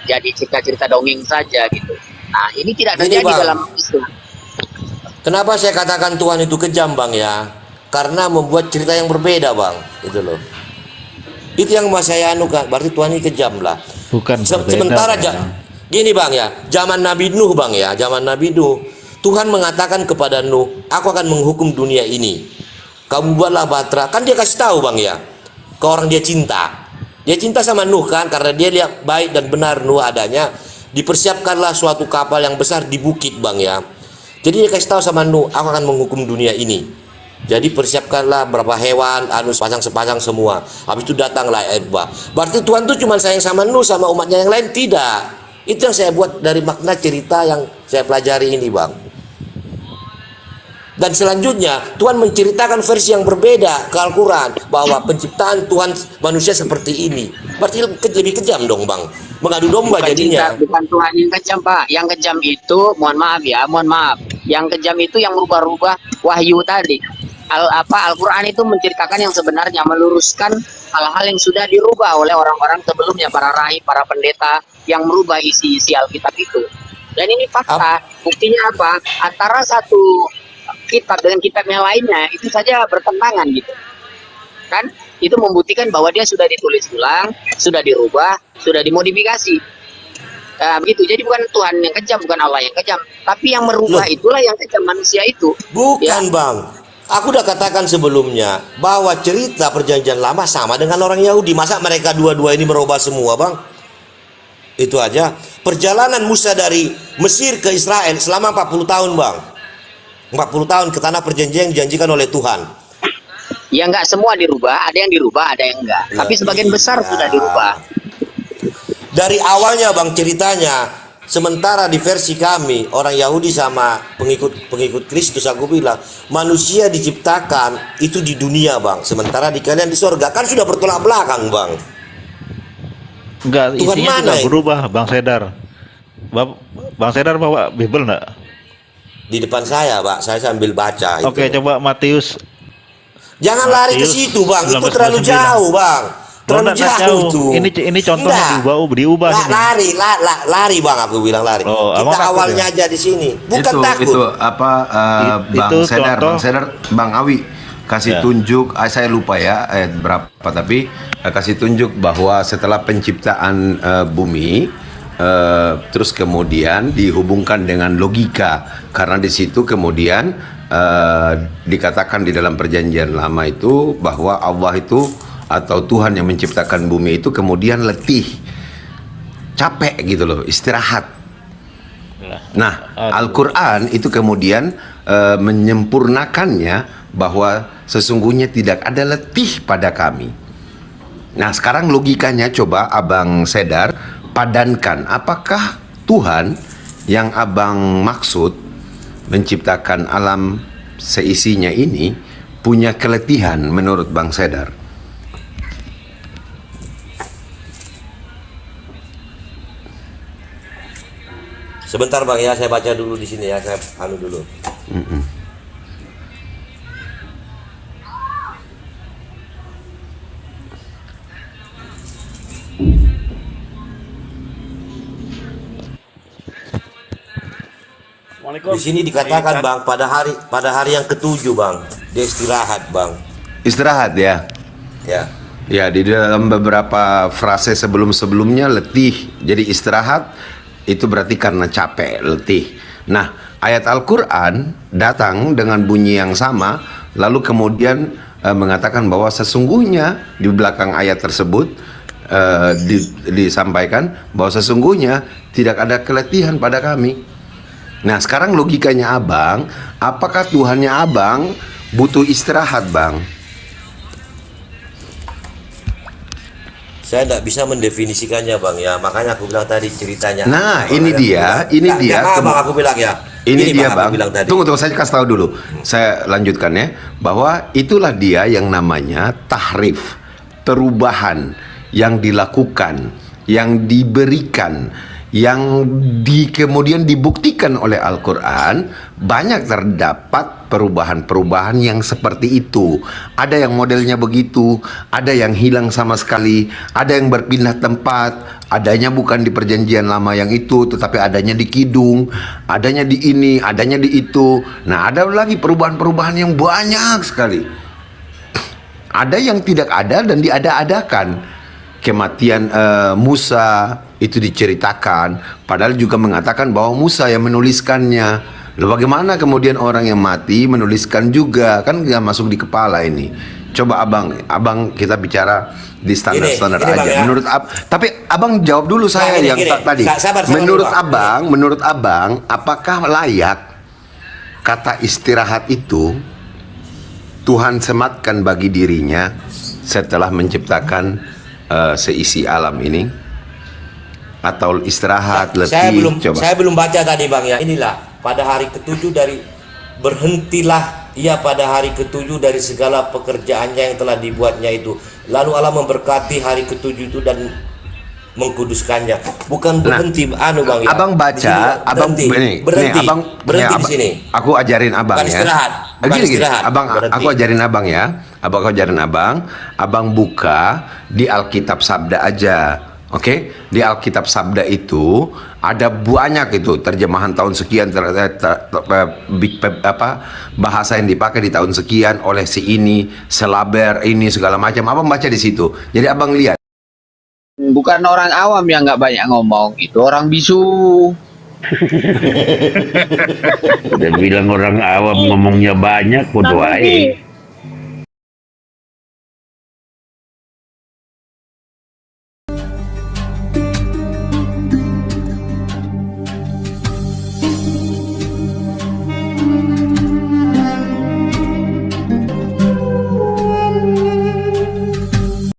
Jadi cerita-cerita dongeng saja gitu. Nah, ini tidak terjadi dalam Islam. Kenapa saya katakan Tuhan itu kejam Bang ya? Karena membuat cerita yang berbeda Bang, itu loh. Itu yang saya anukan, berarti Tuhan ini kejam lah. Bukan sementara gini Bang ya, zaman Nabi Nuh Bang ya, zaman Nabi Nuh, Tuhan mengatakan kepada Nuh, aku akan menghukum dunia ini. Kamu buatlah batra, kan dia kasih tahu Bang ya, ke orang dia cinta. Dia cinta sama Nuh kan, karena dia lihat baik dan benar Nuh adanya. Dipersiapkanlah suatu kapal yang besar di bukit Bang ya. Jadi dia kasih tahu sama Nuh, aku akan menghukum dunia ini. Jadi persiapkanlah berapa hewan, sepasang semua. Habis itu datanglah Ebah. Berarti Tuhan tuh cuma sayang sama Nuh, sama umatnya yang lain? Tidak. Itu yang saya buat dari makna cerita yang saya pelajari ini, Bang. Dan selanjutnya Tuhan menceritakan versi yang berbeda ke Al-Quran, bahwa penciptaan Tuhan manusia seperti ini. Berarti lebih kejam dong, Bang. Mengadu domba jadinya. Bukan Tuhan yang kejam, Pak. Yang kejam itu, mohon maaf. Yang kejam itu yang merubah-rubah wahyu tadi. Al-Quran itu menceritakan yang sebenarnya, meluruskan hal-hal yang sudah dirubah oleh orang-orang sebelumnya, para rahib, para pendeta yang merubah isi-isi Alkitab itu. Dan ini fakta. Buktinya apa? Antara satu kitab dengan kitab yang lainnya itu saja bertentangan gitu. Kan? Itu membuktikan bahwa dia sudah ditulis ulang, sudah dirubah, sudah dimodifikasi. Begitu. Jadi bukan Tuhan yang kejam, bukan Allah yang kejam, tapi yang merubah itulah yang kejam, manusia itu. Bukan, ya. Bang. Aku udah katakan sebelumnya bahwa cerita perjanjian lama sama dengan orang Yahudi. Masa mereka dua-dua ini merubah semua, Bang? Itu aja. Perjalanan Musa dari Mesir ke Israel selama 40 tahun, Bang. 40 tahun ke tanah perjanjian yang dijanjikan oleh Tuhan. Ya enggak semua dirubah, ada yang dirubah, ada yang enggak. Tapi sebagian besar sudah dirubah. Dari awalnya, Bang, ceritanya. Sementara di versi kami, orang Yahudi sama pengikut Kristus, aku bilang manusia diciptakan itu di dunia, Bang. Sementara di kalian di sorga. Kan sudah bertolak belakang, Bang. Enggak, Tuhan isinya mana sudah berubah, Bang Sedar. Bang Sedar bawa Bible enggak? Di depan saya, Pak. Saya sambil baca. Oke, coba Matius. Jangan lari ke situ, Bang. Itu terlalu jauh, Bang. Terlalu jauh tuh. Ini contohnya diubah sini. Lari, Bang, aku bilang lari. Kita awalnya aja di sini. Bukan takut. Itu apa Bang Sedar, Bang Awi kasih tunjuk, saya lupa ya ayat berapa, tapi kasih tunjuk bahwa setelah penciptaan bumi, terus kemudian dihubungkan dengan logika, karena di situ kemudian dikatakan di dalam perjanjian lama itu bahwa Allah itu atau Tuhan yang menciptakan bumi itu kemudian letih, capek gitu loh, istirahat. Nah, Al-Quran itu kemudian menyempurnakannya bahwa sesungguhnya tidak ada letih pada kami. Nah, sekarang logikanya coba Abang Sedar padankan, apakah Tuhan yang Abang maksud menciptakan alam seisinya ini punya keletihan menurut Bang Sedar? Sebentar, Bang, ya, saya baca dulu di sini ya, saya dulu. Di sini dikatakan, Bang, pada hari yang ketujuh, Bang, dia istirahat, Bang. Istirahat ya? Ya. Ya, di dalam beberapa frase sebelum-sebelumnya letih, jadi istirahat itu berarti karena capek, letih. Nah, ayat Al-Quran datang dengan bunyi yang sama, lalu kemudian mengatakan bahwa sesungguhnya di belakang ayat tersebut disampaikan bahwa sesungguhnya tidak ada keletihan pada kami. Nah, sekarang logikanya Abang, apakah Tuhannya Abang butuh istirahat, Bang? Saya tidak bisa mendefinisikannya, Bang, ya. Makanya aku bilang tadi ceritanya. Nah, ini dia. Bang, aku bilang ya. Ini dia, Bang. Tunggu, saya kasih tahu dulu. Saya lanjutkan ya, bahwa itulah dia yang namanya tahrif, perubahan yang dilakukan, yang diberikan, yang kemudian dibuktikan oleh Al-Quran. Banyak terdapat perubahan-perubahan yang seperti itu. Ada yang modelnya begitu, ada yang hilang sama sekali, ada yang berpindah tempat, adanya bukan di perjanjian lama yang itu, tetapi adanya di kidung, adanya di ini, adanya di itu. Nah, ada lagi perubahan-perubahan yang banyak sekali. Ada yang tidak ada dan diada-adakan. Kematian Musa itu diceritakan, padahal juga mengatakan bahwa Musa yang menuliskannya. Lalu bagaimana kemudian orang yang mati menuliskan juga? Kan nggak masuk di kepala ini. Coba abang kita bicara di standar-standar aja. Bang, ya. Menurut tapi abang jawab dulu saya yang tadi. Sabar, menurut abang, apakah layak kata istirahat itu Tuhan sematkan bagi dirinya setelah menciptakan seisi alam ini, atau istirahat, letih? Saya belum baca tadi Bang ya. Inilah pada hari ketujuh dari berhentilah ia pada hari ketujuh dari segala pekerjaannya yang telah dibuatnya itu. Lalu Allah memberkati hari ketujuh itu dan mengkuduskannya. Bukan berhenti Bang ya. Abang baca, abang berhenti di sini. Aku ajarin abang Bukan ya. istirahat. Bukan istirahat. Abang, Berhenti. aku ajarin abang ya. Abang buka di Alkitab Sabda aja. Oke, di Alkitab Sabda itu ada banyak itu terjemahan tahun sekian, bahasa yang dipakai di tahun sekian oleh si ini, selaber ini segala macam. Abang baca di situ. Jadi abang lihat. Bukan orang awam yang nggak banyak ngomong, itu orang bisu. Udah bilang orang awam ngomongnya banyak, bodoh aja.